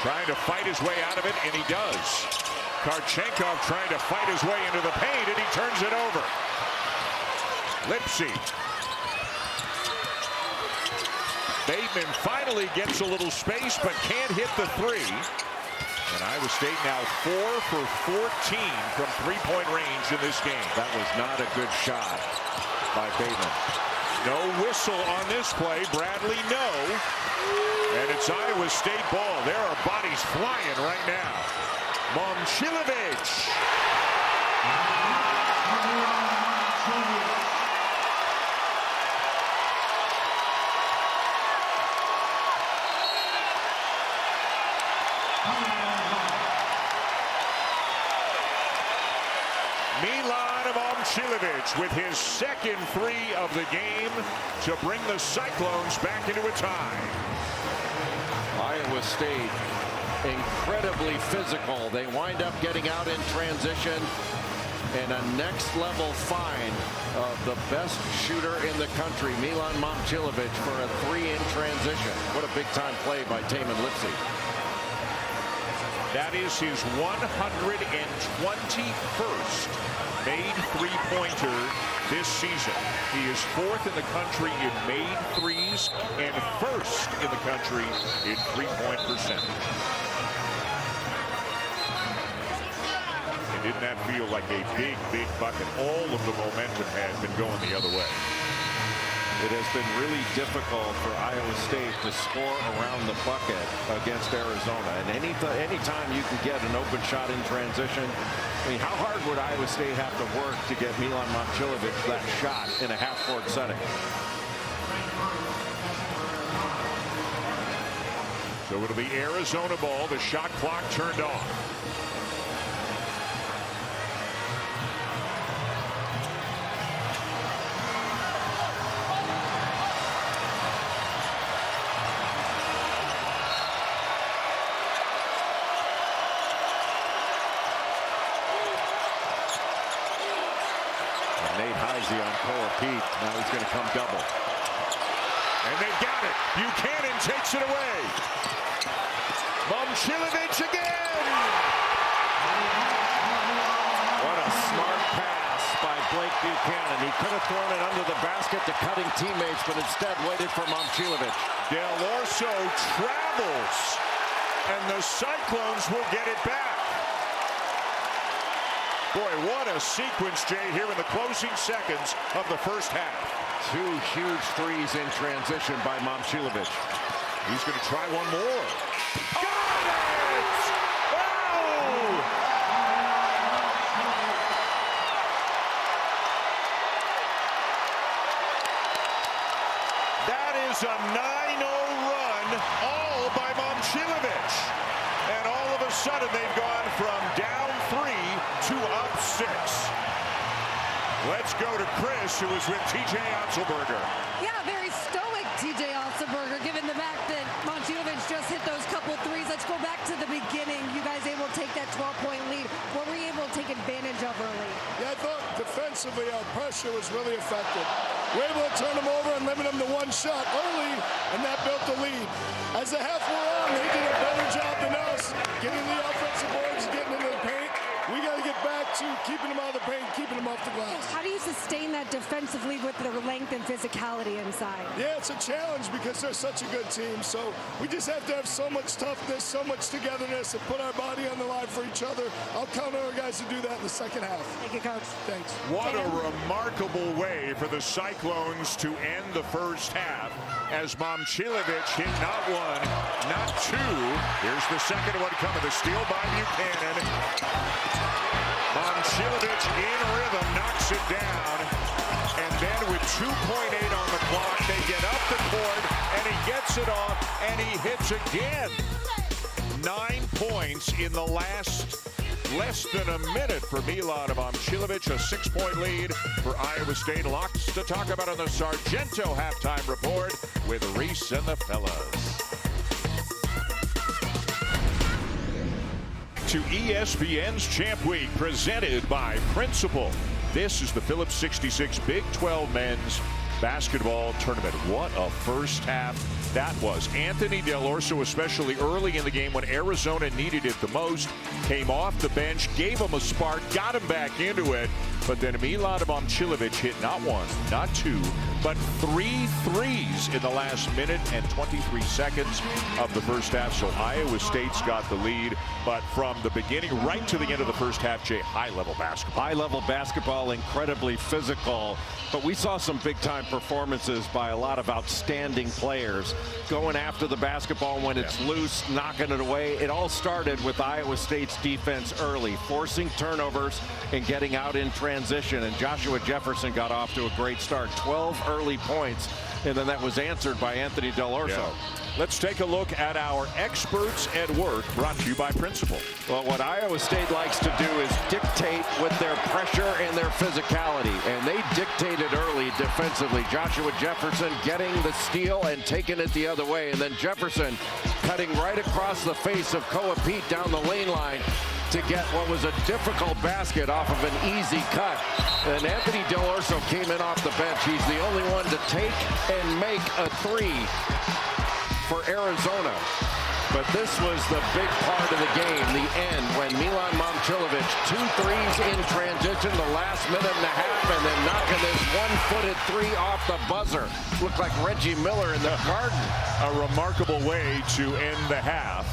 trying to fight his way out of it, and he does. Karchenkov trying to fight his way into the paint, and he turns it over. Lipsey. Bateman finally gets a little space, but can't hit the 3. And Iowa State now 4 for 14 from 3-point range in this game. That was not a good shot by Bateman. No whistle on this play. Bradley, no. And it's Iowa State ball. There are bodies flying right now. Momcilovic. Momcilovic with his second three of the game to bring the Cyclones back into a tie. Iowa State, incredibly physical. They wind up getting out in transition, and a next level find of the best shooter in the country, Milan Momcilovic, for a three in transition. What a big time play by Tamin Lipsey. That is his 121st made three-pointer this season. He is fourth in the country in made threes and first in the country in three-point percentage. And didn't that feel like a big, big bucket? All of the momentum had been going the other way. It has been really difficult for Iowa State to score around the bucket against Arizona. And anytime you can get an open shot in transition, I mean, how hard would Iowa State have to work to get Milan Momcilovic that shot in a half-court setting? So it'll be Arizona ball. The shot clock turned off. On Koa Pete. Now he's going to come double. And they've got it. Buchanan takes it away. Momcilovic again. What a smart pass by Blake Buchanan. He could have thrown it under the basket to cutting teammates, but instead waited for Momcilovic. Del Orso travels, and the Cyclones will get it back. Boy, what a sequence, Jay, here in the closing seconds of the first half. Two huge threes in transition by Momcilovic. He's going to try one more. Got it! Oh! That is a 9-0 run, all by Momcilovic. And all of a sudden, they've gone from down 3 to up 6. Let's go to Chris, who is with TJ Otzelberger. Yeah, very stoic TJ Otzelberger, given the fact that Momcilovic just hit those couple threes. Let's go back to the beginning. You guys able to take that 12-point lead. What were you able to take advantage of early? Yeah, I thought defensively our pressure was really effective. We're able to turn them over and limit them to one shot early, and that built the lead. As the half wore on, they did a better job than us getting the offensive boards, getting into the paint. We got to get back to keeping them out of the paint, keeping them off the glass. How do you sustain that defensively with their length and physicality inside? Yeah, it's a challenge because they're such a good team. So we just have to have so much toughness, so much togetherness, and put our body on the line for each other. I'll count on our guys to do that in the second half. Thank you, Coach. Thanks. What a remarkable way for the Cyclones to end the first half as Momcilovic hit not one, not two. Here's the second one coming. The steal by Buchanan. Momcilovic in rhythm, knocks it down. And then with 2.8 on the clock, they get up the court, and he gets it off, and he hits again. 9 points in the last less than a minute for Milan Momcilovic, a 6-point lead for Iowa State. Lots to talk about on the Sargento halftime report with Reese and the fellas. To ESPN's Champ Week, presented by Principal. This is the Phillips 66 Big 12 Men's Basketball Tournament. What a first half that was. Anthony Del Orso, especially early in the game when Arizona needed it the most, came off the bench, gave him a spark, got him back into it. But then Milan Momcilovic hit not one, not two, but 3 threes in the last minute and 23 seconds of the first half. So Iowa State's got the lead. But from the beginning right to the end of the first half, Jay, high-level basketball. High-level basketball, incredibly physical. But we saw some big-time performances by a lot of outstanding players going after the basketball when it's loose, knocking it away. It all started with Iowa State's defense early, forcing turnovers and getting out in transition. And Joshua Jefferson got off to a great start. 12 early points, and then that was answered by Anthony Del Orso. Yeah. Let's take a look at our experts at work, brought to you by Principal. Well, what Iowa State likes to do is dictate with their pressure and their physicality, and they dictated early defensively. Joshua Jefferson getting the steal and taking it the other way, and then Jefferson cutting right across the face of Koa Pete down the lane line to get what was a difficult basket off of an easy cut. And Anthony Delorso came in off the bench. He's the only one to take and make a three for Arizona. But this was the big part of the game, the end, when Milan Momcilovic, 2 threes in transition, the last minute and a half, and then knocking this one-footed three off the buzzer. Looked like Reggie Miller in the Garden. A remarkable way to end the half.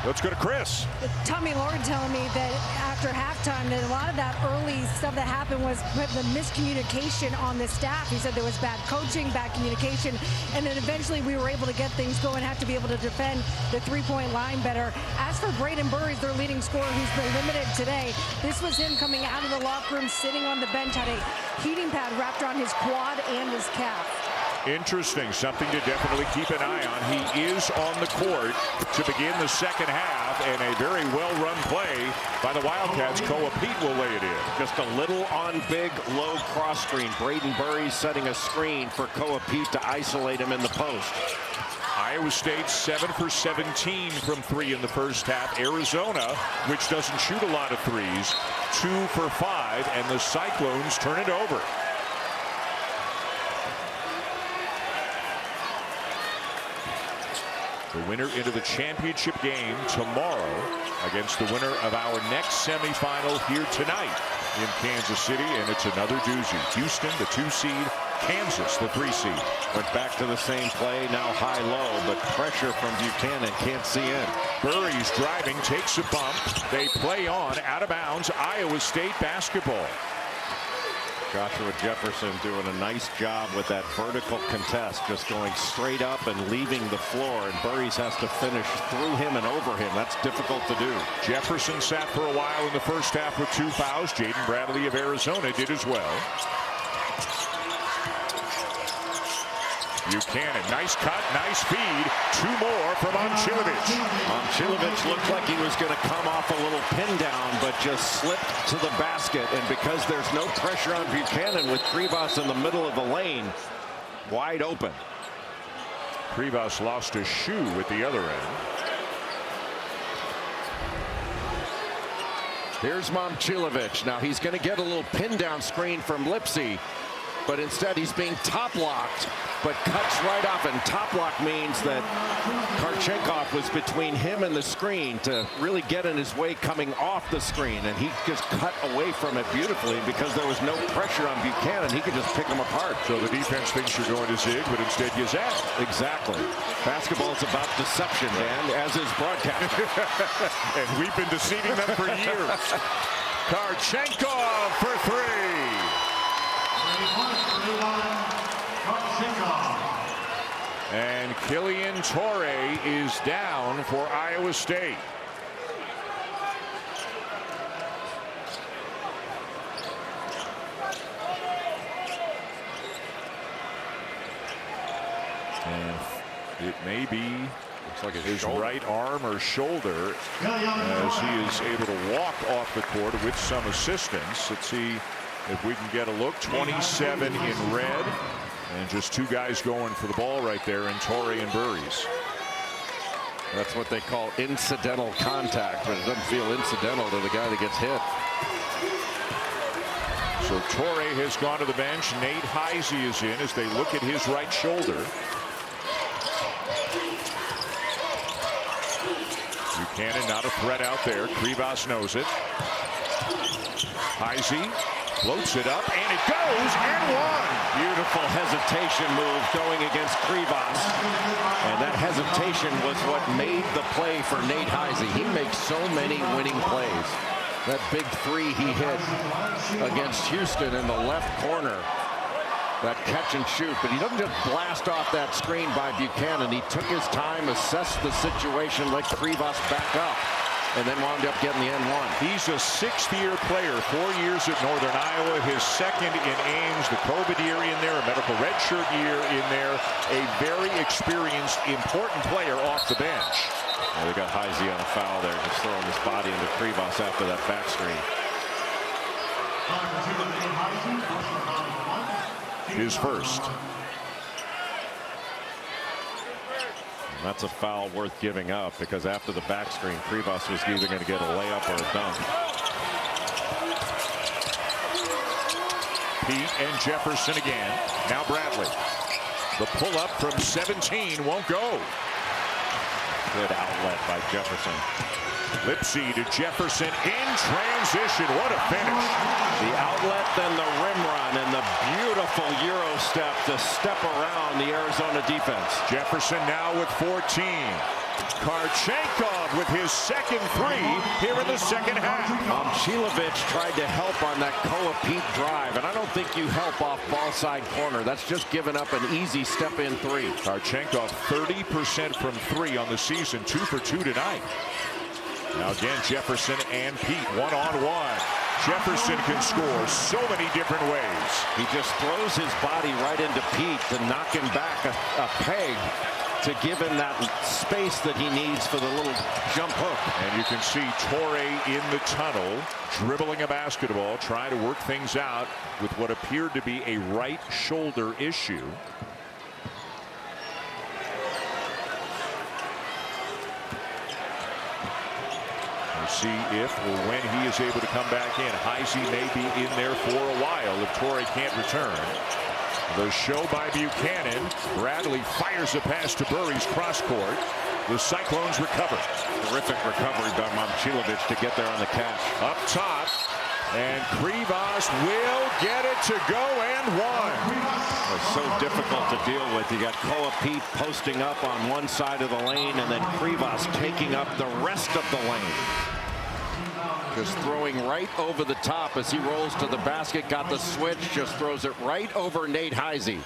Let's go to Chris. Tommy Lord telling me that after halftime that a lot of that early stuff that happened was the miscommunication on the staff. He said there was bad coaching, bad communication, and then eventually we were able to get things going, have to be able to defend the three-point line better. As for Braden Burries, their leading scorer, who's been limited today, this was him coming out of the locker room, sitting on the bench, had a heating pad wrapped around his quad and his calf. Interesting, something to definitely keep an eye on. He is on the court to begin the second half, and a very well-run play by the Wildcats. Koa Pete will lay it in. Just a little on big, low cross screen. Braden Burries setting a screen for Koa Pete to isolate him in the post. Iowa State 7 for 17 from 3 in the first half. Arizona, which doesn't shoot a lot of threes, 2 for 5, and the Cyclones turn it over. The winner into the championship game tomorrow against the winner of our next semifinal here tonight in Kansas City, and it's another doozy. Houston, the 2 seed, Kansas, the 3 seed. Went back to the same play, now high-low, but pressure from Buchanan, can't see in. Burries driving, takes a bump. They play on, out of bounds, Iowa State basketball. Joshua Jefferson doing a nice job with that vertical contest, just going straight up and leaving the floor, and Burries has to finish through him and over him. That's difficult to do. Jefferson sat for a while in the first half with 2 fouls. Jaden Bradley of Arizona did as well. Buchanan, nice cut, nice feed. 2 more from Momcilovic. Momcilovic looked like he was going to come off a little pin down, but just slipped to the basket. And because there's no pressure on Buchanan with Krivas in the middle of the lane, wide open. Krivas lost a shoe at the other end. Here's Momcilovic. Now he's going to get a little pin down screen from Lipsy, but instead he's being top locked, but cuts right off. And top lock means that Karchenkov was between him and the screen to really get in his way coming off the screen, and he just cut away from it beautifully because there was no pressure on Buchanan. He could just pick him apart. So the defense thinks you're going to zig, but instead you zag. Exactly. Basketball is about deception, Dan, as is broadcasting. And we've been deceiving them for years. Karchenkov for 3. And Killian Torrey is down for Iowa State. And it may be, looks like his right arm or shoulder, as he is able to walk off the court with some assistance. Let's see if we can get a look. 27 in red, and just 2 guys going for the ball right there in Torrey and Burries. That's what they call incidental contact, but it doesn't feel incidental to the guy that gets hit. So Torrey has gone to the bench. Nate Heise is in as they look at his right shoulder. Buchanan not a threat out there. Krivas knows it. Heise floats it up, and it goes and one. Beautiful hesitation move going against Krivas. And that hesitation was what made the play for Nate Heise. He makes so many winning plays. That big 3 he hit against Houston in the left corner. That catch and shoot, but he doesn't just blast off that screen by Buchanan. He took his time, assessed the situation, let Krivas back up, and then wound up getting the N1. He's a 6th-year player, 4 years at Northern Iowa, his 2nd in Ames, the COVID year in there, a medical a redshirt year in there, a very experienced, important player off the bench. Yeah, they got Heisey on a foul there, just throwing his body into Krivas after that back screen. His first. And that's a foul worth giving up, because after the back screen, Krivas was either going to get a layup or a dunk. Pete and Jefferson again. Now Bradley. The pull-up from 17 won't go. Good outlet by Jefferson. Lipsy to Jefferson in transition. What a finish. The outlet, then the rim run, and the beautiful Euro step to step around the Arizona defense. Jefferson now with 14. Karchenkov with his second three here in the second half. Chilovich tried to help on that Koa-Pete drive, and I don't think you help off ball side corner. That's just giving up an easy step-in three. Karchenkov 30% from three on the season, 2 for 2 tonight. Now again, Jefferson and Pete one-on-one. Jefferson can score so many different ways. He just throws his body right into Pete to knock him back a peg, to give him that space that he needs for the little jump hook. And you can see Torrey in the tunnel, dribbling a basketball, trying to work things out with what appeared to be a right shoulder issue. We'll see if or when he is able to come back in. Heisey may be in there for a while if Torrey can't return. The show by Buchanan. Bradley fires a pass to Burry's cross court. The Cyclones recover. Terrific recovery by Momcilovic to get there on the catch. Up top, and Krivas will get it to go and one. It's so difficult to deal with. You got Koa-Pete posting up on one side of the lane, and then Krivas taking up the rest of the lane. Just throwing right over the top as he rolls to the basket. Got the switch, just throws it right over Nate Heisey.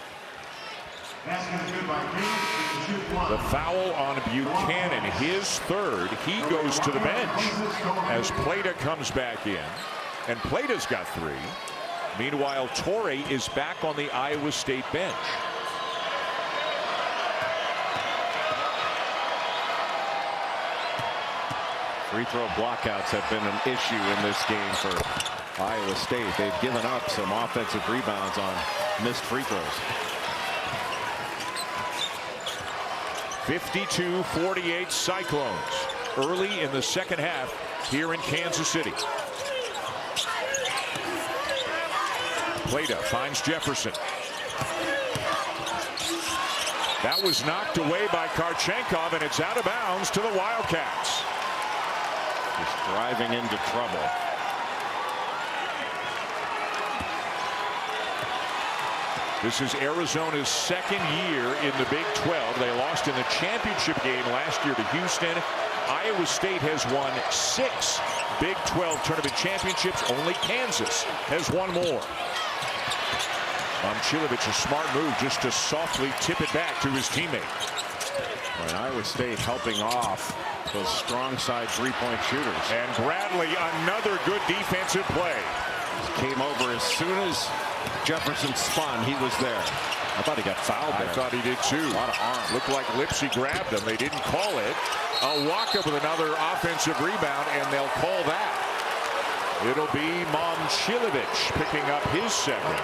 The foul on Buchanan, his third. He goes to the bench as Plata comes back in, and Plata's got 3. Meanwhile, Torrey is back on the Iowa State bench. Free throw blockouts have been an issue in this game for Iowa State. They've given up some offensive rebounds on missed free throws. 52-48 Cyclones early in the second half here in Kansas City. Plata finds Jefferson. That was knocked away by Karchenkov, and it's out of bounds to the Wildcats. Just driving into trouble. This is Arizona's second year in the Big 12. They lost in the championship game last year to Houston. Iowa State has won 6 Big 12 tournament championships. Only Kansas has won more. Momcilovic, a smart move just to softly tip it back to his teammate. And Iowa State helping off those strong side three-point shooters. And Bradley, another good defensive play. Came over as soon as Jefferson spun. He was there. I thought he got fouled there. I thought he did too. A lot of arm. Looked like Lipsy grabbed him. They didn't call it. A walk-up with another offensive rebound, and they'll call that. It'll be Momcilovic picking up his second.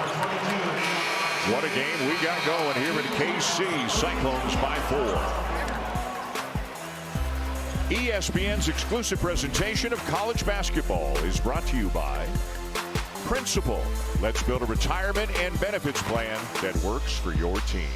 What a game we got going here in KC. Cyclones by 4. ESPN's exclusive presentation of college basketball is brought to you by Principal. Let's build a retirement and benefits plan that works for your team.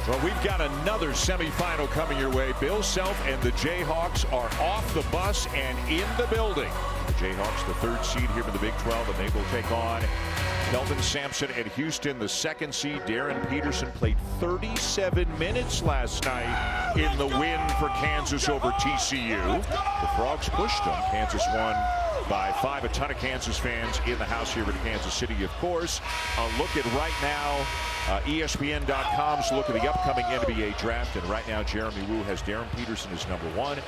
Well, we've got another semifinal coming your way. Bill Self and the Jayhawks are off the bus and in the building. The Jayhawks, the 3rd seed here in the Big 12, and they will take on Kelvin Sampson and Houston, the 2nd seed. Darren Peterson played 37 minutes last night in the win for Kansas over TCU. The Frogs pushed them. Kansas won by 5. A ton of Kansas fans in the house here in Kansas City, of course. A look at right now, ESPN.com's look at the upcoming NBA draft. And right now, Jeremy Woo has Darren Peterson as number 1 and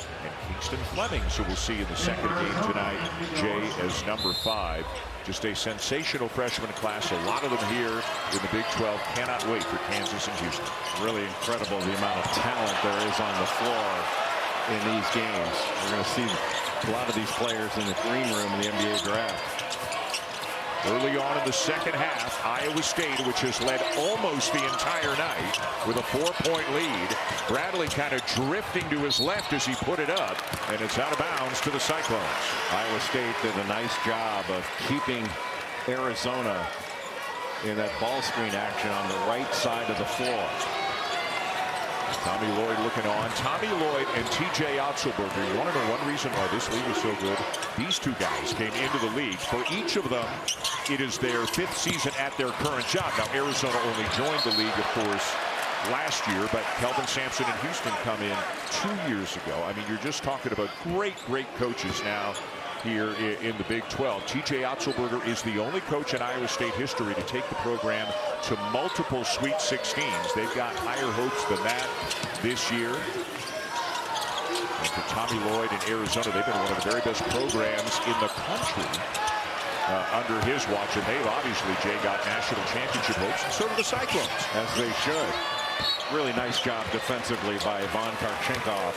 Kingston Fleming, who we'll see in the second game tonight, Jay as number 5. Just a sensational freshman class. A lot of them here in the Big 12. Cannot wait for Kansas and Houston. Really incredible the amount of talent there is on the floor in these games. We're going to see a lot of these players in the green room in the NBA draft. Early on in the second half, Iowa State, which has led almost the entire night with a 4-point lead. Bradley kind of drifting to his left as he put it up, and it's out of bounds to the Cyclones. Iowa State did a nice job of keeping Arizona in that ball screen action on the right side of the floor. Tommy Lloyd looking on. Tommy Lloyd and TJ Otzelberger. You want to know one reason why this league is so good? These two guys came into the league. For each of them, it is their 5th season at their current job. Now, Arizona only joined the league, of course, last year, but Kelvin Sampson and Houston come in 2 years ago. I mean, you're just talking about great coaches now here in the Big 12. TJ Otzelberger is the only coach in Iowa State history to take the program to multiple Sweet 16s. They've got higher hopes than that this year. And for Tommy Lloyd in Arizona, they've been one of the very best programs in the country under his watch. And they've obviously, Jay, got national championship hopes, and so do the Cyclones. As they should. Really nice job defensively by Ivan Karchenkov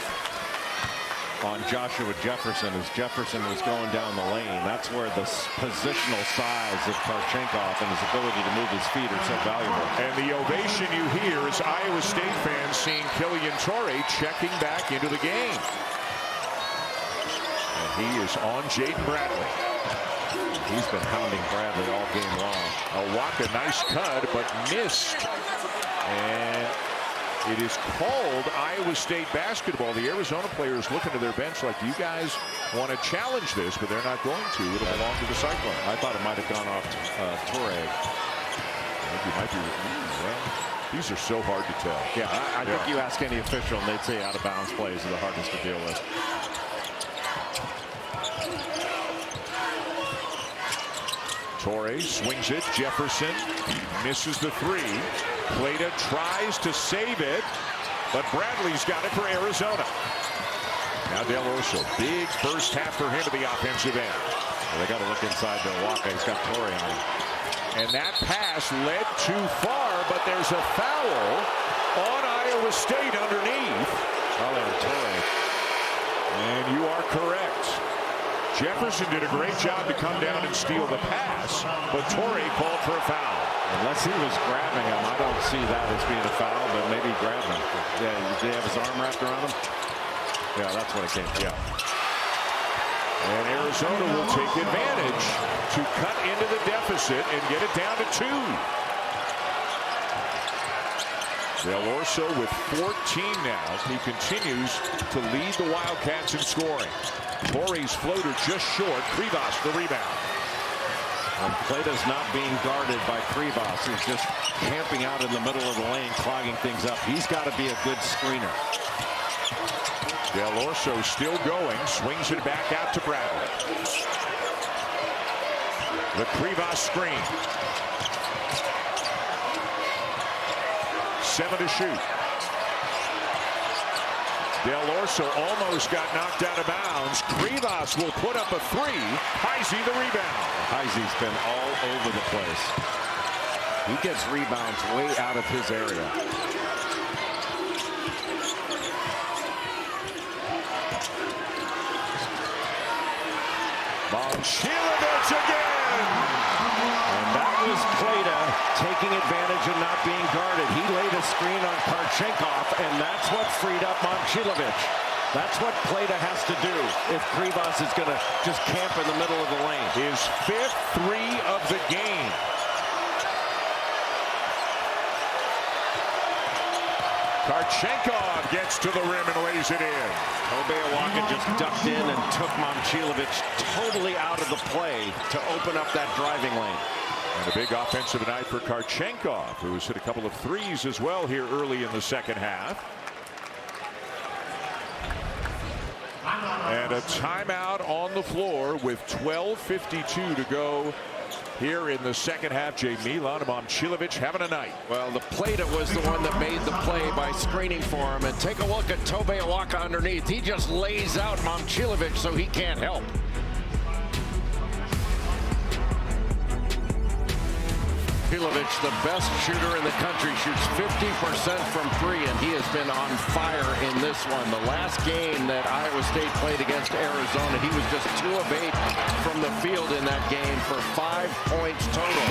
on Joshua Jefferson as Jefferson was going down the lane. That's where the positional size of Karchenkov and his ability to move his feet are so valuable. And the ovation you hear is Iowa State fans seeing Killian Torrey checking back into the game. And he is on Jaden Bradley. He's been hounding Bradley all game long. A nice cut, but missed. And it is called Iowa State basketball. The Arizona players looking to their bench like, you guys want to challenge this, but they're not going to. It'll belong to the Cyclone. I thought it might have gone off to Torrey. I think you might be. Well, these are so hard to tell. Yeah, I think you ask any official and they'd say out of bounds plays are the hardest to deal with. Torrey swings it. Jefferson misses the 3. Plata tries to save it, but Bradley's got it for Arizona. Now Del Orso, big first half for him at the offensive end. Well, they got to look inside Milwaukee. He's got Torrey on him. And that pass led too far, but there's a foul on Iowa State underneath. Probably on Torrey. And you are correct. Jefferson did a great job to come down and steal the pass, but Torrey called for a foul. Unless he was grabbing him, I don't see that as being a foul, but maybe grabbing him. Yeah, did he have his arm wrapped around him? Yeah, that's what it came to. Yeah. And Arizona will take advantage to cut into the deficit and get it down to 2. Del Orso with 14 now. He continues to lead the Wildcats in scoring. Torrey's floater just short. Krivas the rebound. When Plata's not being guarded by Krivas, he's just camping out in the middle of the lane, clogging things up. He's got to be a good screener. Del Orso still going, swings it back out to Bradley. The Krivas screen. 7 to shoot. Del Orso almost got knocked out of bounds. Krivas will put up a 3. Heisey the rebound. Heisey's been all over the place. He gets rebounds way out of his area. Momcilovic again. And that was Plata taking advantage of not being guarded. He laid a screen on Karchenkov, and that's what freed up Momcilovic. That's what Plata has to do if Krivas is going to just camp in the middle of the lane. His 5th 3 of the game. Karchenkov gets to the rim and lays it in. Tobeawaka just ducked in and took Momcilovic totally out of the play to open up that driving lane. And a big offensive night for Karchenkov, who has hit a couple of 3s as well here early in the second half. And a timeout on the floor with 12:52 to go here in the second half. Jay, Milan Momcilovic having a night. Well, the Plata was the one that made the play by screening for him. And take a look at Tobeawaka underneath. He just lays out Momcilovic so he can't help. Chilovich, the best shooter in the country, shoots 50% from 3, and he has been on fire in this one. The last game that Iowa State played against Arizona, he was just 2 of 8 from the field in that game for 5 points total.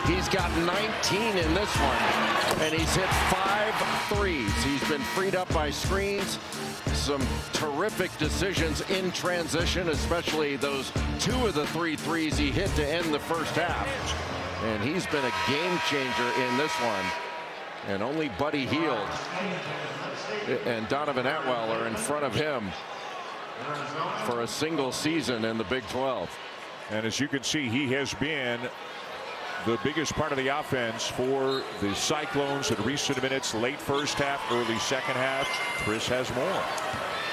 He's got 19 in this one, and he's hit 5 threes. He's been freed up by screens. Some terrific decisions in transition, especially those 2 of the 3 threes he hit to end the first half. And he's been a game changer in this one. And only Buddy Hield and Donovan Atwell are in front of him for a single season in the Big 12. And as you can see, he has been the biggest part of the offense for the Cyclones in recent minutes, late first half, early second half. Chris has more.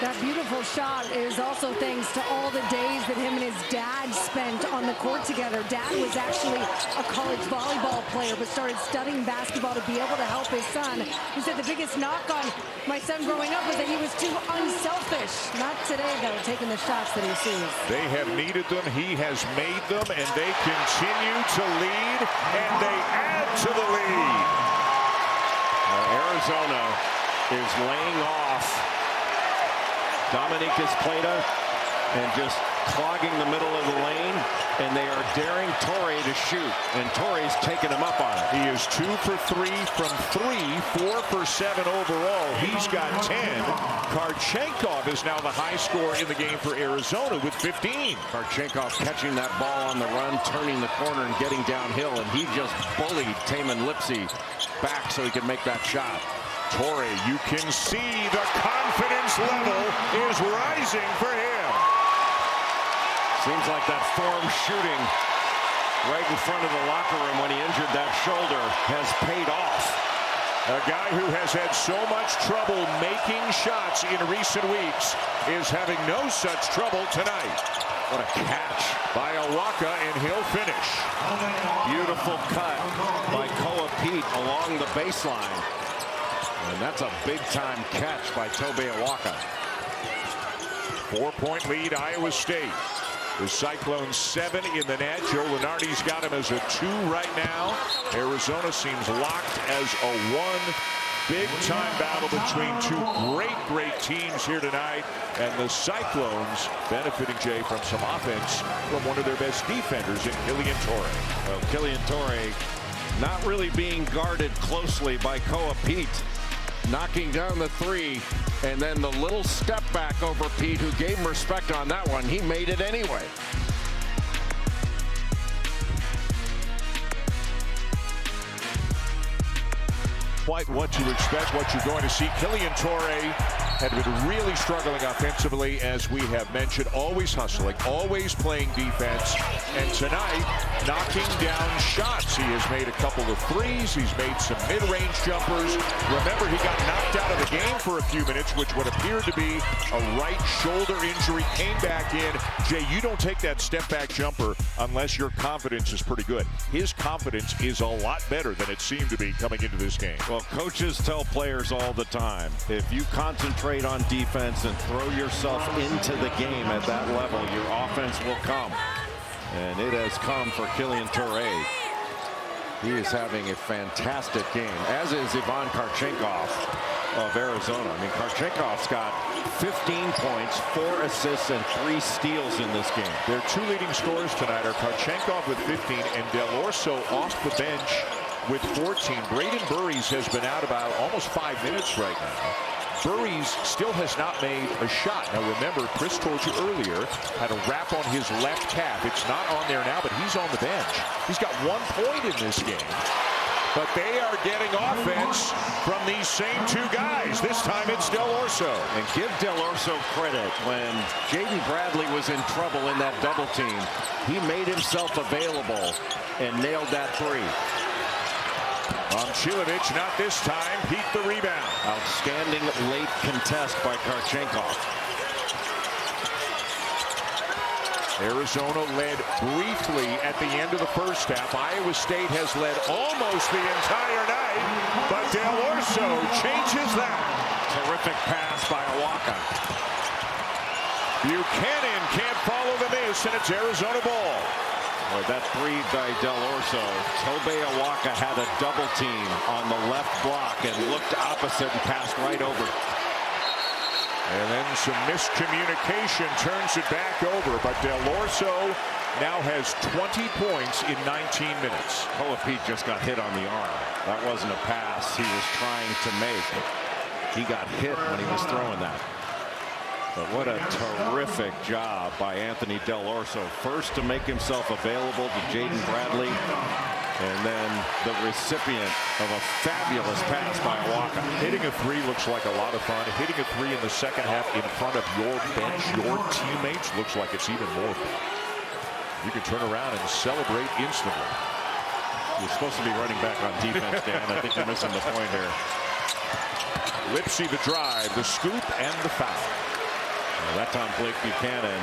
That beautiful shot is also thanks to all the days that him and his dad spent on the court together. Dad was actually a college volleyball player, but started studying basketball to be able to help his son. He said the biggest knock on my son growing up was that he was too unselfish. Not today, though, taking the shots that he sees. They have needed them. He has made them, and they continue to lead, and they add to the lead. Arizona is laying off Dominique Espleta and just clogging the middle of the lane, and they are daring Torrey to shoot, and Torrey's taking him up on it. He is 2 for 3 from 3, 4 for 7 overall. He's got 10. Karchenkov is now the high scorer in the game for Arizona with 15. Karchenkov catching that ball on the run, turning the corner and getting downhill, and he just bullied Taman Lipsey back so he could make that shot. Torrey, you can see the confidence level is rising for him. Seems like that form shooting right in front of the locker room when he injured that shoulder has paid off. A guy who has had so much trouble making shots in recent weeks is having no such trouble tonight. What a catch By Awaka, and he'll finish. Beautiful cut by Koa Pete along the baseline. And that's a big-time catch by Tobe Awaka. 4-point lead, Iowa State. The Cyclones 7 in the net. Joe Lunardi's got him as a 2 right now. Arizona seems locked as a 1. Big-time battle between 2 great teams here tonight. And the Cyclones benefiting, Jay, from some offense from one of their best defenders in Killian Torrey. Well, Killian Torrey not really being guarded closely by Koa Pete. Knocking down the 3, and then the little step back over Pete, who gave him respect on that one. He made it anyway. Quite what you expect, what you're going to see. Killian Torrey had been really struggling offensively, as we have mentioned, always hustling, always playing defense, and tonight knocking down shots. He has made a couple of threes. He's made some mid-range jumpers. Remember, he got knocked out of the game for a few minutes, which would appear to be a right shoulder injury. Came back in. Jay, you don't take that step-back jumper unless your confidence is pretty good. His confidence is a lot better than it seemed to be coming into this game. Well, coaches tell players all the time, if you concentrate on defense and throw yourself into the game at that level, your offense will come. And it has come for Killian Torrey. He is having a fantastic game, as is Ivan Karchenkov of Arizona. I mean, Karchenkov's got 15 points, 4 assists, and 3 steals in this game. Their 2 leading scorers tonight are Karchenkov with 15 and Del Orso off the bench with 14. Braden Burries has been out about almost 5 minutes right now. Burries still has not made a shot. Now remember, Chris told you earlier, had a wrap on his left calf. It's not on there now, but he's on the bench. He's got 1 point in this game. But they are getting offense from these same 2 guys. This time it's Del Orso. And give Del Orso credit. When Jaden Bradley was in trouble in that double team, he made himself available and nailed that 3. Chilovich, not this time. Pete the rebound. Outstanding late contest by Karchenkov. Arizona led briefly at the end of the first half. Iowa State has led almost the entire night, but Del Orso changes that. Terrific pass by Awaka. Buchanan can't follow the miss, and it's Arizona ball. Boy, that three by Del Orso. Tobe Awaka had a double team on the left block and looked opposite and passed right over. And then some miscommunication turns it back over, but Del Orso now has 20 points in 19 minutes. Pete just got hit on the arm. That wasn't a pass he was trying to make. He got hit when he was throwing that. But what a terrific job by Anthony Del Orso. First to make himself available to Jaden Bradley, and then the recipient of a fabulous pass by Awaka. Hitting a three looks like a lot of fun. Hitting a three in the second half in front of your bench, your teammates, looks like it's even more fun. You can turn around and celebrate instantly. You're supposed to be running back on defense, Dan. I think you're missing the point here. Lipsy the drive, the scoop, and the foul. Well, that time Blake Buchanan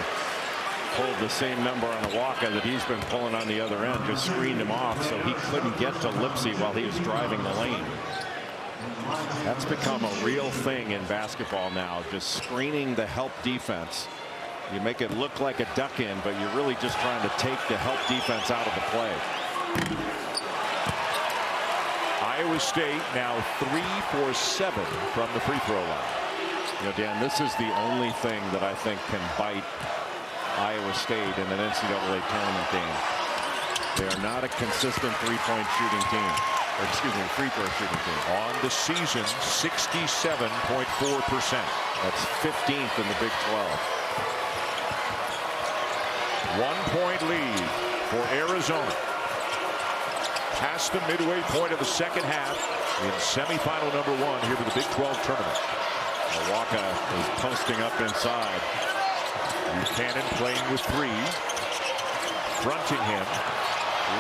pulled the same number on Awaka that he's been pulling on the other end, just screened him off so he couldn't get to Lipsy while he was driving the lane. That's become a real thing in basketball now, just screening the help defense. You make it look like a duck in, but you're really just trying to take the help defense out of the play. Iowa State now 3 for 7 from the free throw line. You know, Dan, this is the only thing that I think can bite Iowa State in an NCAA tournament game. They are not a consistent three-point shooting team. Or, excuse me, free throw shooting team. On the season, 67.4%. That's 15th in the Big 12. 1 point lead for Arizona. Past the midway point of the second half in semifinal number 1 here to the Big 12 tournament. Awaka is posting up inside. Buchanan playing with 3. Fronting him.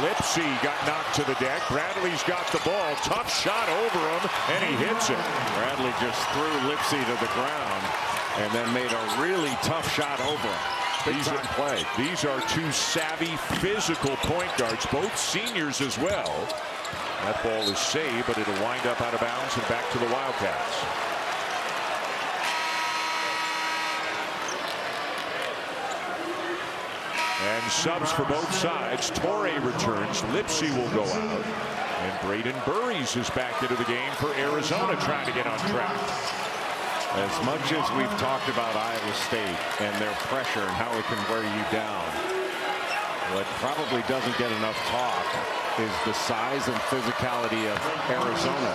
Lipsy got knocked to the deck. Bradley's got the ball. Tough shot over him, and he hits it. Bradley just threw Lipsy to the ground and then made a really tough shot over him. These are two savvy, physical point guards, both seniors as well. That ball is saved, but it'll wind up out of bounds and back to the Wildcats. And subs for both sides. Torrey returns. Lipsy will go out. And Braden Burries is back into the game for Arizona, trying to get on track. As much as we've talked about Iowa State and their pressure and how it can wear you down, what probably doesn't get enough talk is the size and physicality of Arizona.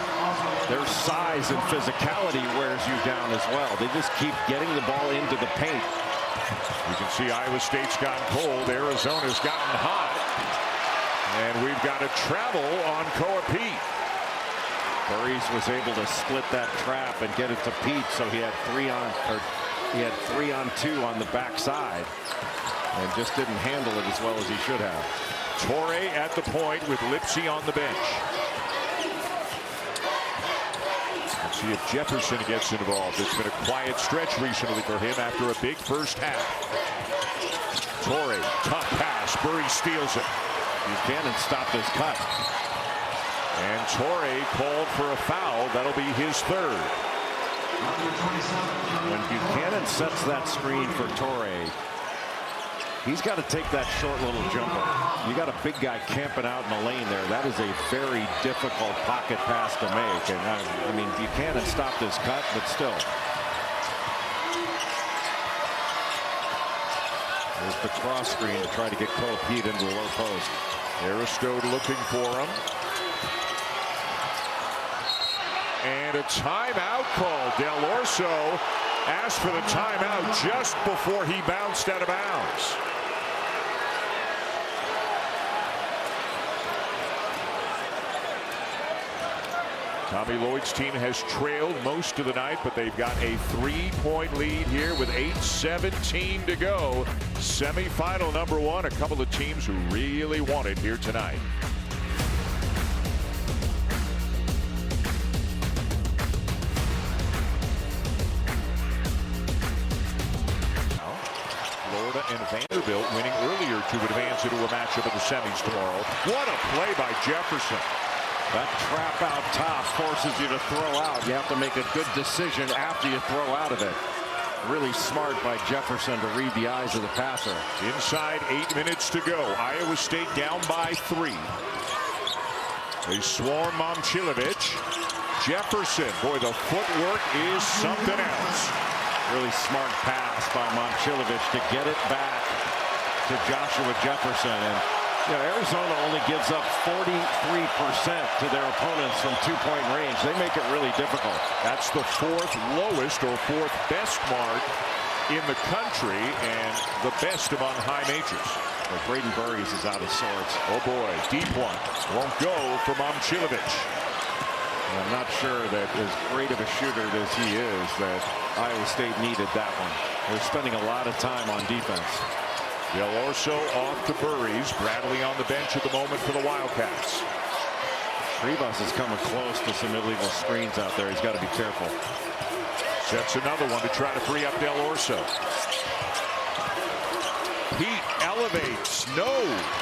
Their size and physicality wears you down as well. They just keep getting the ball into the paint. You can see Iowa State's gotten cold. Arizona's gotten hot. And we've got a travel on Pete. Burries was able to split that trap and get it to Pete, so he had 3 on 2 on the backside and just didn't handle it as well as he should have. Torrey at the point with Lipsy on the bench. Let's see if Jefferson gets involved. It's been a quiet stretch recently for him after a big first half. Torrey, tough pass. Burry steals it. Buchanan stopped his cut. And Torrey called for a foul. That'll be his 3rd. When Buchanan sets that screen for Torrey, he's got to take that short little jumper. You got a big guy camping out in the lane there. That is a very difficult pocket pass to make. And I mean, Buchanan stopped his cut, but still. There's the cross screen to try to get Pete into the low post. Aristode looking for him. And a timeout call. Del Orso asked for the timeout just before he bounced out of bounds. Tommy Lloyd's team has trailed most of the night, but they've got a 3-point lead here with 8:17 to go. Semifinal number 1. A couple of teams who really want it here tonight. Florida and Vanderbilt winning earlier to advance into a matchup in the semis tomorrow. What a play by Jefferson. That trap out top forces you to throw out. You have to make a good decision after you throw out of it. Really smart by Jefferson to read the eyes of the passer. Inside 8 minutes to go. Iowa State down by 3. They swarm Momcilovic. Jefferson, boy, the footwork is something else. Really smart pass by Momcilovic to get it back to Joshua Jefferson. And Arizona only gives up 43% to their opponents from two-point range. They make it really difficult. That's the 4th lowest or 4th best mark in the country and the best among high majors. But Braden Burries is out of sorts. Oh boy, deep one. Won't go for Momcilovic. I'm not sure that as great of a shooter as he is, that Iowa State needed that one. They're spending a lot of time on defense. Del Orso off to Burries. Bradley on the bench at the moment for the Wildcats. Rivas is coming close to some illegal screens out there. He's got to be careful. Sets another one to try to free up Del Orso. He elevates. No.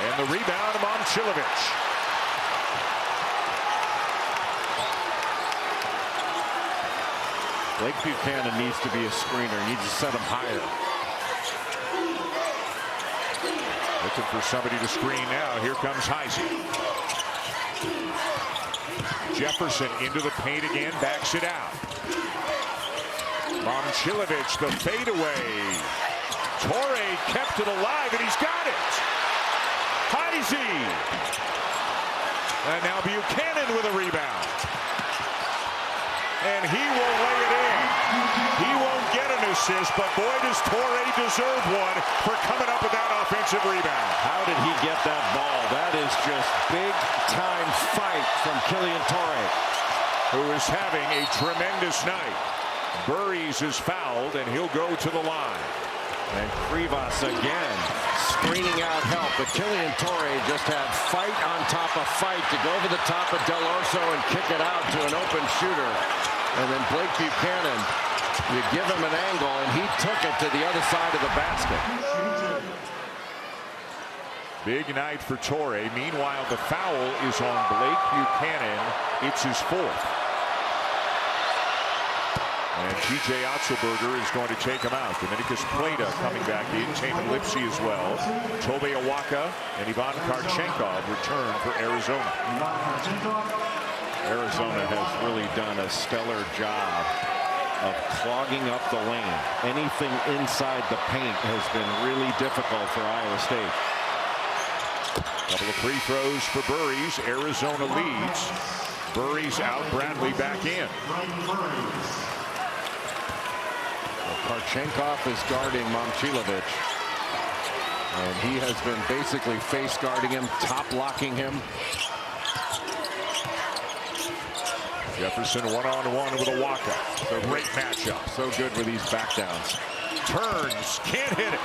And the rebound to Momcilovic. Blake Buchanan needs to be a screener. He needs to set him higher. Looking for somebody to screen now. Here comes Heisey. Jefferson into the paint again. Backs it out. Momcilovic, the fadeaway. Torre kept it alive, and he's got it. Heisey. And now Buchanan with a rebound. And he will lay it in. He won't get an assist, but boy, does Torre deserve one for coming up with that offensive rebound. How did he get that ball? That is just big-time fight from Killian Torre, who is having a tremendous night. Burries is fouled, and he'll go to the line. And Rivas again screening out help, but Killian Torre just had fight on top of fight to go over the top of Del Orso and kick it out to an open shooter. And then Blake Buchanan, you give him an angle, and he took it to the other side of the basket. Big night for Torre. Meanwhile, the foul is on Blake Buchanan. It's his 4th. And TJ Otzelberger is going to take him out. Dominicus Plata coming back in. Taman Lipsey as well. Tobe Awaka and Ivan Karchenkov return for Arizona. Arizona has really done a stellar job of clogging up the lane. Anything inside the paint has been really difficult for Iowa State. Couple of free throws for Burries. Arizona leads. Burries out, Bradley back in. Karchenkov is guarding Momcilovic. And he has been basically face guarding him, top blocking him. Jefferson one-on-one with Awaka. A great matchup. So good with these backdowns. Turns, can't hit it.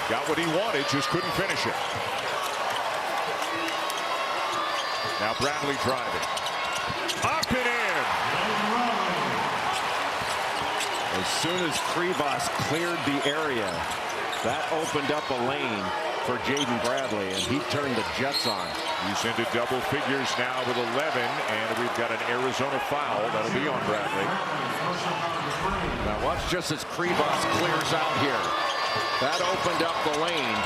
Got what he wanted, just couldn't finish it. Now Bradley driving. Up and in. As soon as Rivas cleared the area, that opened up a lane for Jaden Bradley, and he turned the Jets on. He's into double figures now with 11, and we've got an Arizona foul. That'll be on Bradley. Now watch just as Rivas clears out here. That opened up the lane,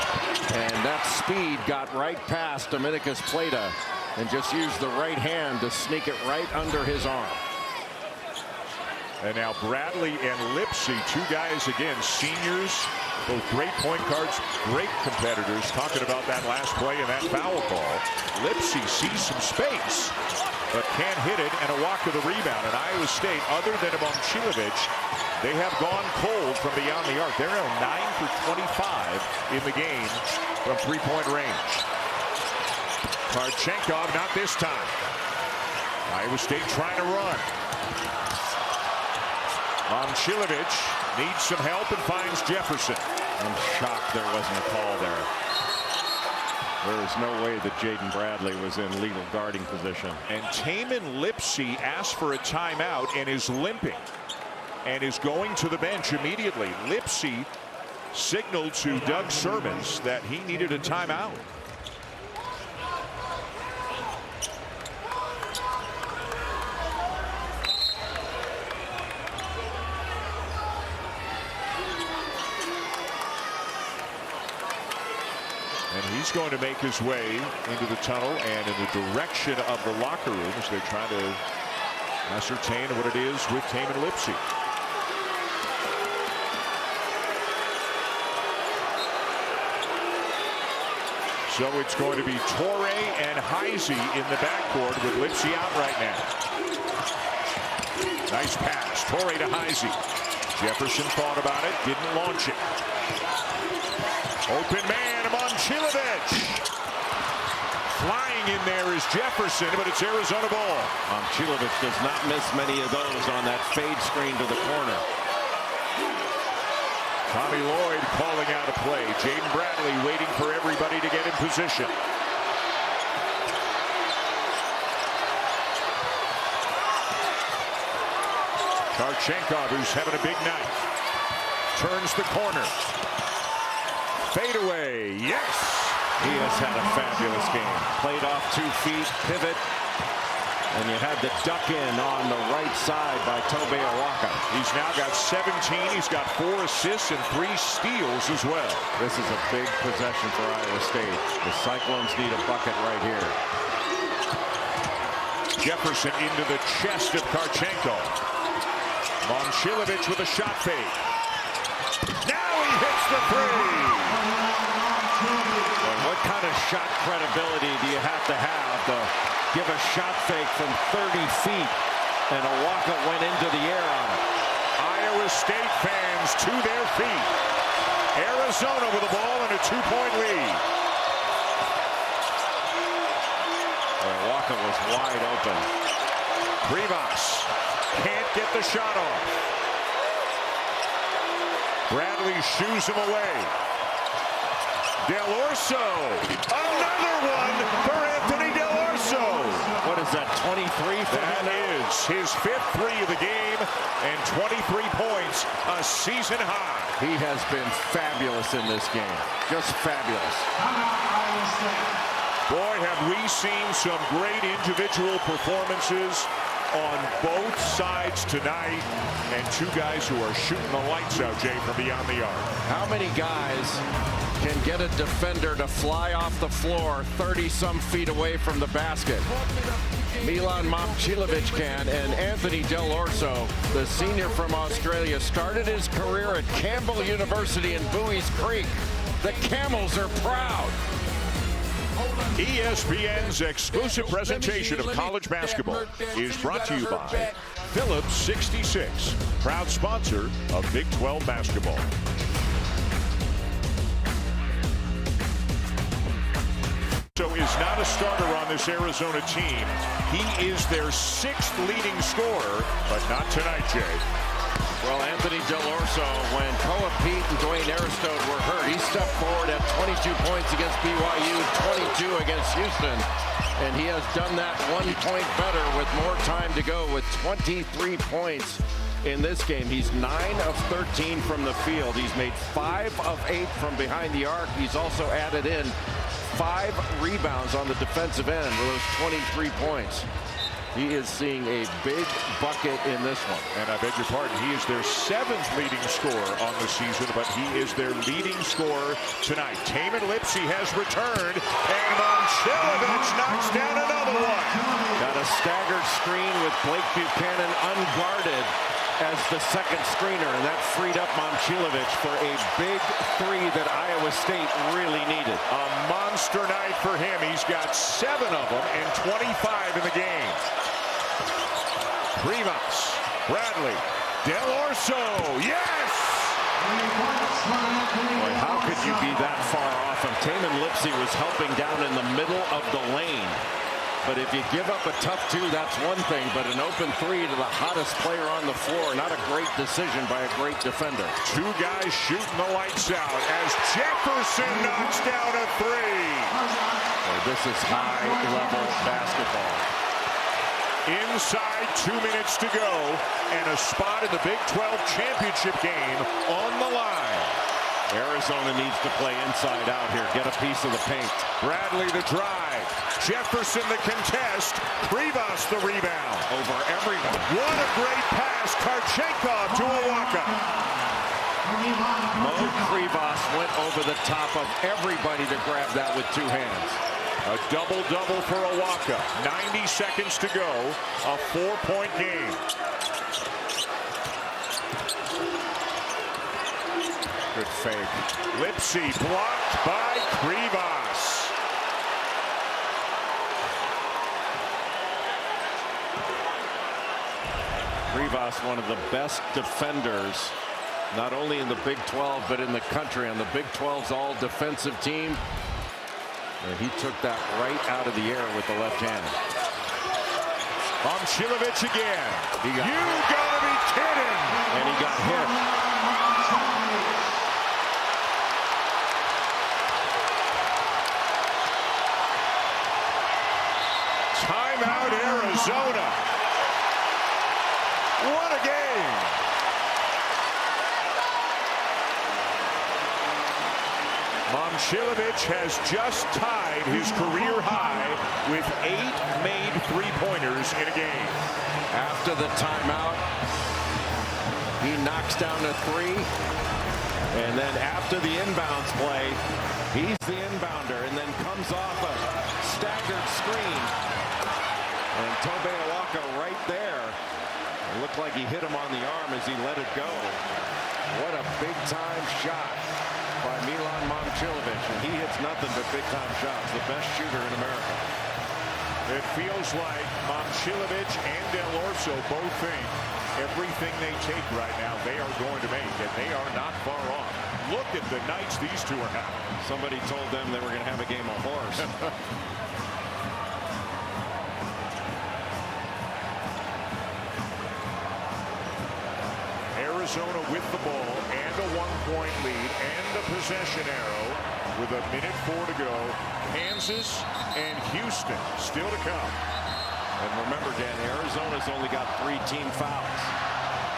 and that speed got right past Dominicus Plata and just used the right hand to sneak it right under his arm. And now Bradley and Lipsey, two guys again, seniors, both great point guards, great competitors. Talking about that last play and that foul call. Lipsey sees some space, but can't hit it, and a walk to the rebound. And Iowa State, other than Momcilovic, they have gone cold from beyond the arc. They're now 9 for 25 in the game from three-point range. Karchenkov, not this time. Iowa State trying to run. Momcilovic needs some help and finds Jefferson. I'm shocked there wasn't a call there. There is no way that Jaden Bradley was in legal guarding position. And Taman Lipsey asked for a timeout and is limping and is going to the bench immediately. Lipsey signaled to Doug Sermons that he needed a timeout. He's going to make his way into the tunnel and in the direction of the locker room as they try to ascertain what it is with Tamin Lipsey. So it's going to be Torre and Heisey in the backcourt with Lipsey out right now. Nice pass. Torre to Heisey. Jefferson thought about it, didn't launch it. Open man, Momcilovic. Flying in there is Jefferson, but it's Arizona ball. Momcilovic does not miss many of those on that fade screen to the corner. Tommy Lloyd calling out a play. Jaden Bradley waiting for everybody to get in position. Karchenkov, who's having a big night, turns the corner. Fade away. Yes! He has had a fabulous game. Played off 2 feet, pivot, and you had the duck in on the right side by Tobe Awaka. He's now got 17. He's got 4 assists and 3 steals as well. This is a big possession for Iowa State. The Cyclones need a bucket right here. Jefferson into the chest of Karchenkov. Momcilovic with a shot fake. Now he hits the 3. And what kind of shot credibility do you have to give a shot fake from 30 feet? And Awaka went into the air on it. Iowa State fans to their feet. Arizona with the ball and a 2-point lead. Awaka was wide open. Rivas can't get the shot off. Bradley shoos him away. Del Orso, another one for Anthony Del Orso. What is that, 23 for him? That is his 5th 3 of the game and 23 points, a season high. He has been fabulous in this game, just fabulous. Boy, have we seen some great individual performances on both sides tonight, and 2 guys who are shooting the lights out, Jay, from beyond the arc. How many guys can get a defender to fly off the floor 30-some feet away from the basket? Milan Momcilovic can, and Anthony Del Orso, the senior from Australia, started his career at Campbell University in Bowie's Creek. The Camels are proud. ESPN's exclusive presentation of college basketball is brought to you by Phillips 66, proud sponsor of Big 12 basketball. So is not a starter on this Arizona team. He is their 6th leading scorer, but not tonight, Jay. Well, Anthony Del Orso, when Koa Pete and Dwayne Aristote were hurt, he stepped forward at 22 points against BYU, 22 against Houston, and he has done that 1 point better with more time to go with 23 points in this game. He's 9 of 13 from the field. He's made 5 of 8 from behind the arc. He's also added in 5 rebounds on the defensive end with those 23 points. He is seeing a big bucket in this one. And I beg your pardon, he is their 7th leading scorer on the season, but he is their leading scorer tonight. Tamin Lipsey has returned, and Momcilovic knocks down another one. Got a staggered screen with Blake Buchanan unguarded as the second screener, and that freed up Momcilovic for a big 3 that Iowa State really needed. A monster night for him. He's got 7 of them and 25 in the game. Rivas, Bradley, Del Orso, yes! Boy, how could you be that far off? And Tamin Lipsey was helping down in the middle of the lane. But if you give up a tough 2, that's one thing. But an open 3 to the hottest player on the floor, not a great decision by a great defender. 2 guys shooting the lights out as Jefferson knocks down a 3. Boy, this is high-level basketball. Inside 2 minutes to go, and a spot in the Big 12 championship game on the line. Arizona needs to play inside out here, get a piece of the paint. Bradley the drive. Jefferson the contest. Rivas the rebound. Over everyone. What a great pass. Karchenkov to Awaka. Mo Krivas went over the top of everybody to grab that with two hands. A double-double for Awaka. 90 seconds to go. A 4-point game. Good fake. Lipsy blocked by Krivas. Krivas, one of the best defenders, not only in the Big 12, but in the country, on the Big 12's all-defensive team. And he took that right out of the air with the left hand. Momcilovic again. You gotta be kidding! And he got hit. Timeout, Arizona. What a game! Momcilovic has just tied his career high with 8 made three-pointers in a game. After the timeout, he knocks down a three. And then after the inbounds play, he's the inbounder and then comes off a staggered screen. And Tobe Awaka right there. It looked like he hit him on the arm as he let it go. What a big-time shot by Milan Momcilovic. And he hits nothing but big-time shots. The best shooter in America. It feels like Momcilovic and Del Orso both think everything they take right now they are going to make, and they are not far off. Look at the nights these two are having. Somebody told them they were going to have a game of horse. Arizona with the ball and a 1-point lead and a possession arrow with 1:04 to go. Kansas and Houston still to come. And remember, Dan, Arizona's only got 3 team fouls.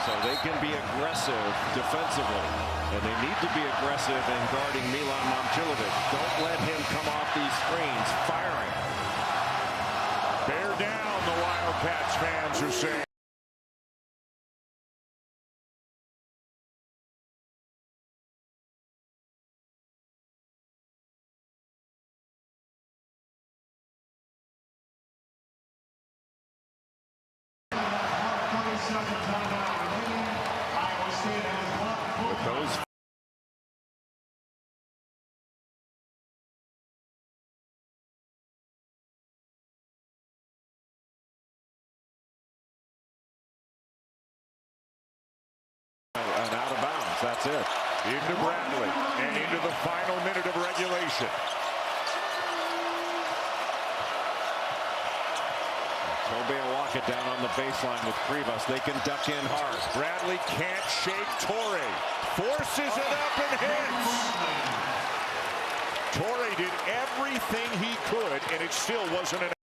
So they can be aggressive defensively. And they need to be aggressive in guarding Milan Momcilovic. Don't let him come off these screens firing. Bear down, the Wildcats fans are saying. With those and out of bounds, that's it. Into Bradley and into the final minute of regulation. Tobe Awaka down on the baseline with Krivas. They can duck in hard. Bradley can't shake Torrey. Forces it up and hits. Torrey did everything he could, and it still wasn't enough.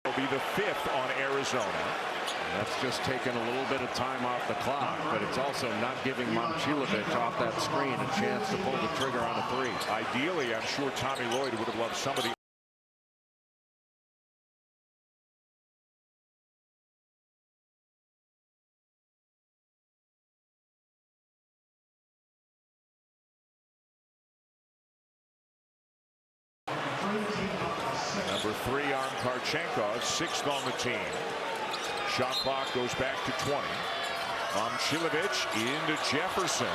Will be the 5th on Arizona. And that's just taking a little bit of time off the clock, but it's also not giving Momcilovic off that screen a chance to pull the trigger on a 3. Ideally, I'm sure Tommy Lloyd would have loved somebody. Number 3 on Karchenkov, 6th on the team. Shot clock goes back to 20. Momcilovic into Jefferson.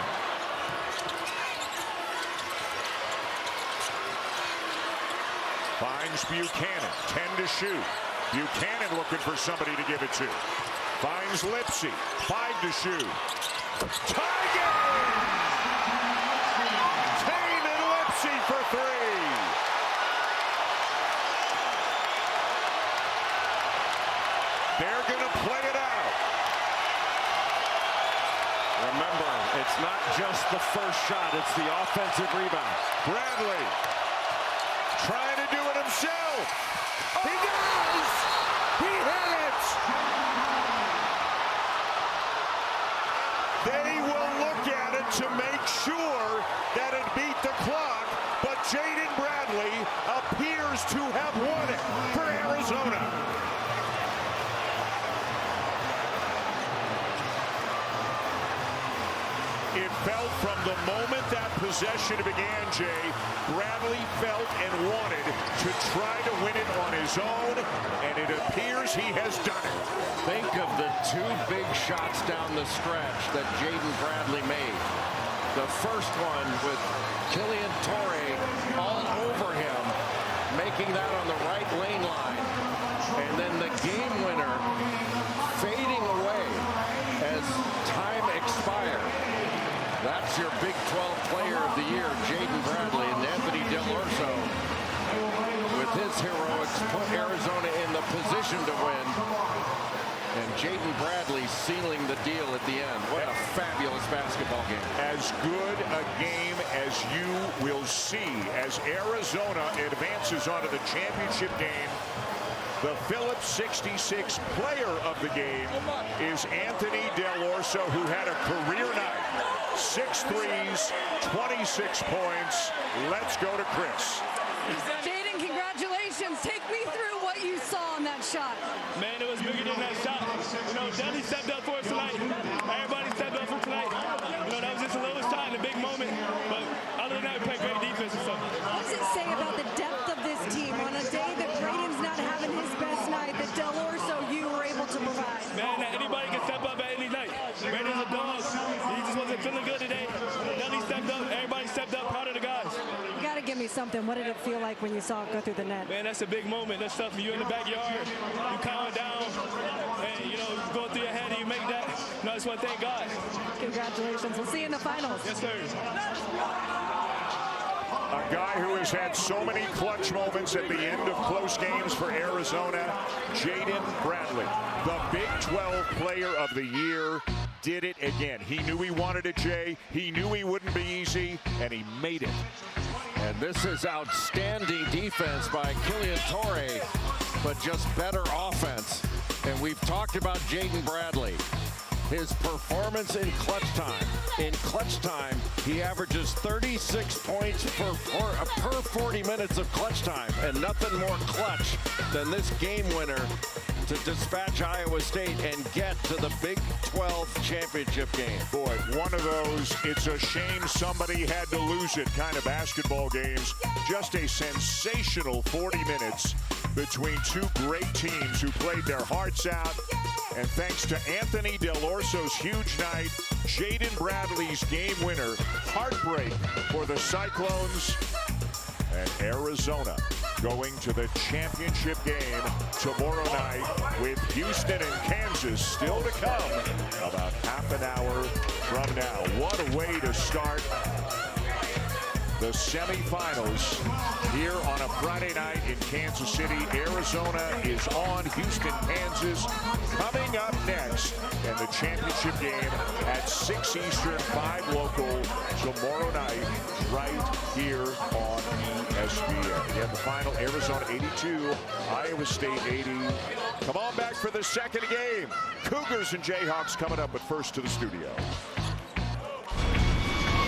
Finds Buchanan, 10 to shoot. Buchanan looking for somebody to give it to. Finds Lipsy, 5 to shoot. Tie game! Tane and Lipsy for 3. They're going to play it out. Remember, it's not just the first shot, it's the offensive rebound. Bradley trying to do himself. He does. He hit it. They will look at it to make sure that it beat the clock, but Jaden Bradley appears to have won it for Arizona. It felt from the moment that possession began, Jay, Bradley felt and wanted to try to win it on his own, and it appears he has done it. Think of the two big shots down the stretch that Jaden Bradley made. The first one with Killian Torrey all over him, making that on the right lane line. And then the game winner fading away as time expired. That's your Big 12 Player of the Year, Jaden Bradley, and Anthony Del Orso, with his heroics, put Arizona in the position to win. And Jaden Bradley sealing the deal at the end. What a fabulous basketball game. As good a game as you will see as Arizona advances onto the championship game. The Phillips 66 player of the game is Anthony Del Orso, who had a career night. 6 threes, 26 points. Let's go to Chris. Jaden, congratulations. Take me through what you saw in that shot. Man, it was bigger than that shot. You know, Danny stepped up for us tonight. Everybody stepped up for tonight. You know, that was just a little shot in a big moment. But other than that, we played great defense and stuff. What does it say about the depth of this team on a day that Braden's not having his best night, that Del Orso, you were able to provide? Man, anybody can step up at any night. Braden's a dog. He just wasn't feeling good today. Danny stepped up. Everybody stepped up. Proud of the guys. You got to give me something. What did it feel like when you saw it go through the net? Man, that's a big moment. That's stuff you in the backyard. You count down. And, you know, go through your head and you make that. No, I just want to thank God. Congratulations. We'll see you in the finals. Yes, sir. A guy who has had so many clutch moments at the end of close games for Arizona, Jaden Bradley, the Big 12 Player of the Year, did it again. He knew he wanted it, Jay. He knew he wouldn't be easy, and he made it. And this is outstanding defense by Killian Torrey, but just better offense. And we've talked about Jaden Bradley. His performance in clutch time. In clutch time, he averages 36 points per 40 minutes of clutch time. And nothing more clutch than this game winner to dispatch Iowa State and get to the Big 12 championship game. Boy, one of those, it's a shame somebody had to lose it kind of basketball games. Just a sensational 40 minutes between two great teams who played their hearts out. And thanks to Anthony Del Orso's huge night, Jaden Bradley's game winner, heartbreak for the Cyclones, and Arizona going to the championship game tomorrow night with Houston and Kansas still to come about half an hour from now. What a way to start the semifinals here on a Friday night in Kansas City. Arizona is on Houston, Kansas. Coming up next, and the championship game at 6 Eastern, 5 local, tomorrow night, right here on ESPN. Again, the final, Arizona 82, Iowa State 80. Come on back for the second game. Cougars and Jayhawks coming up, but first to the studio.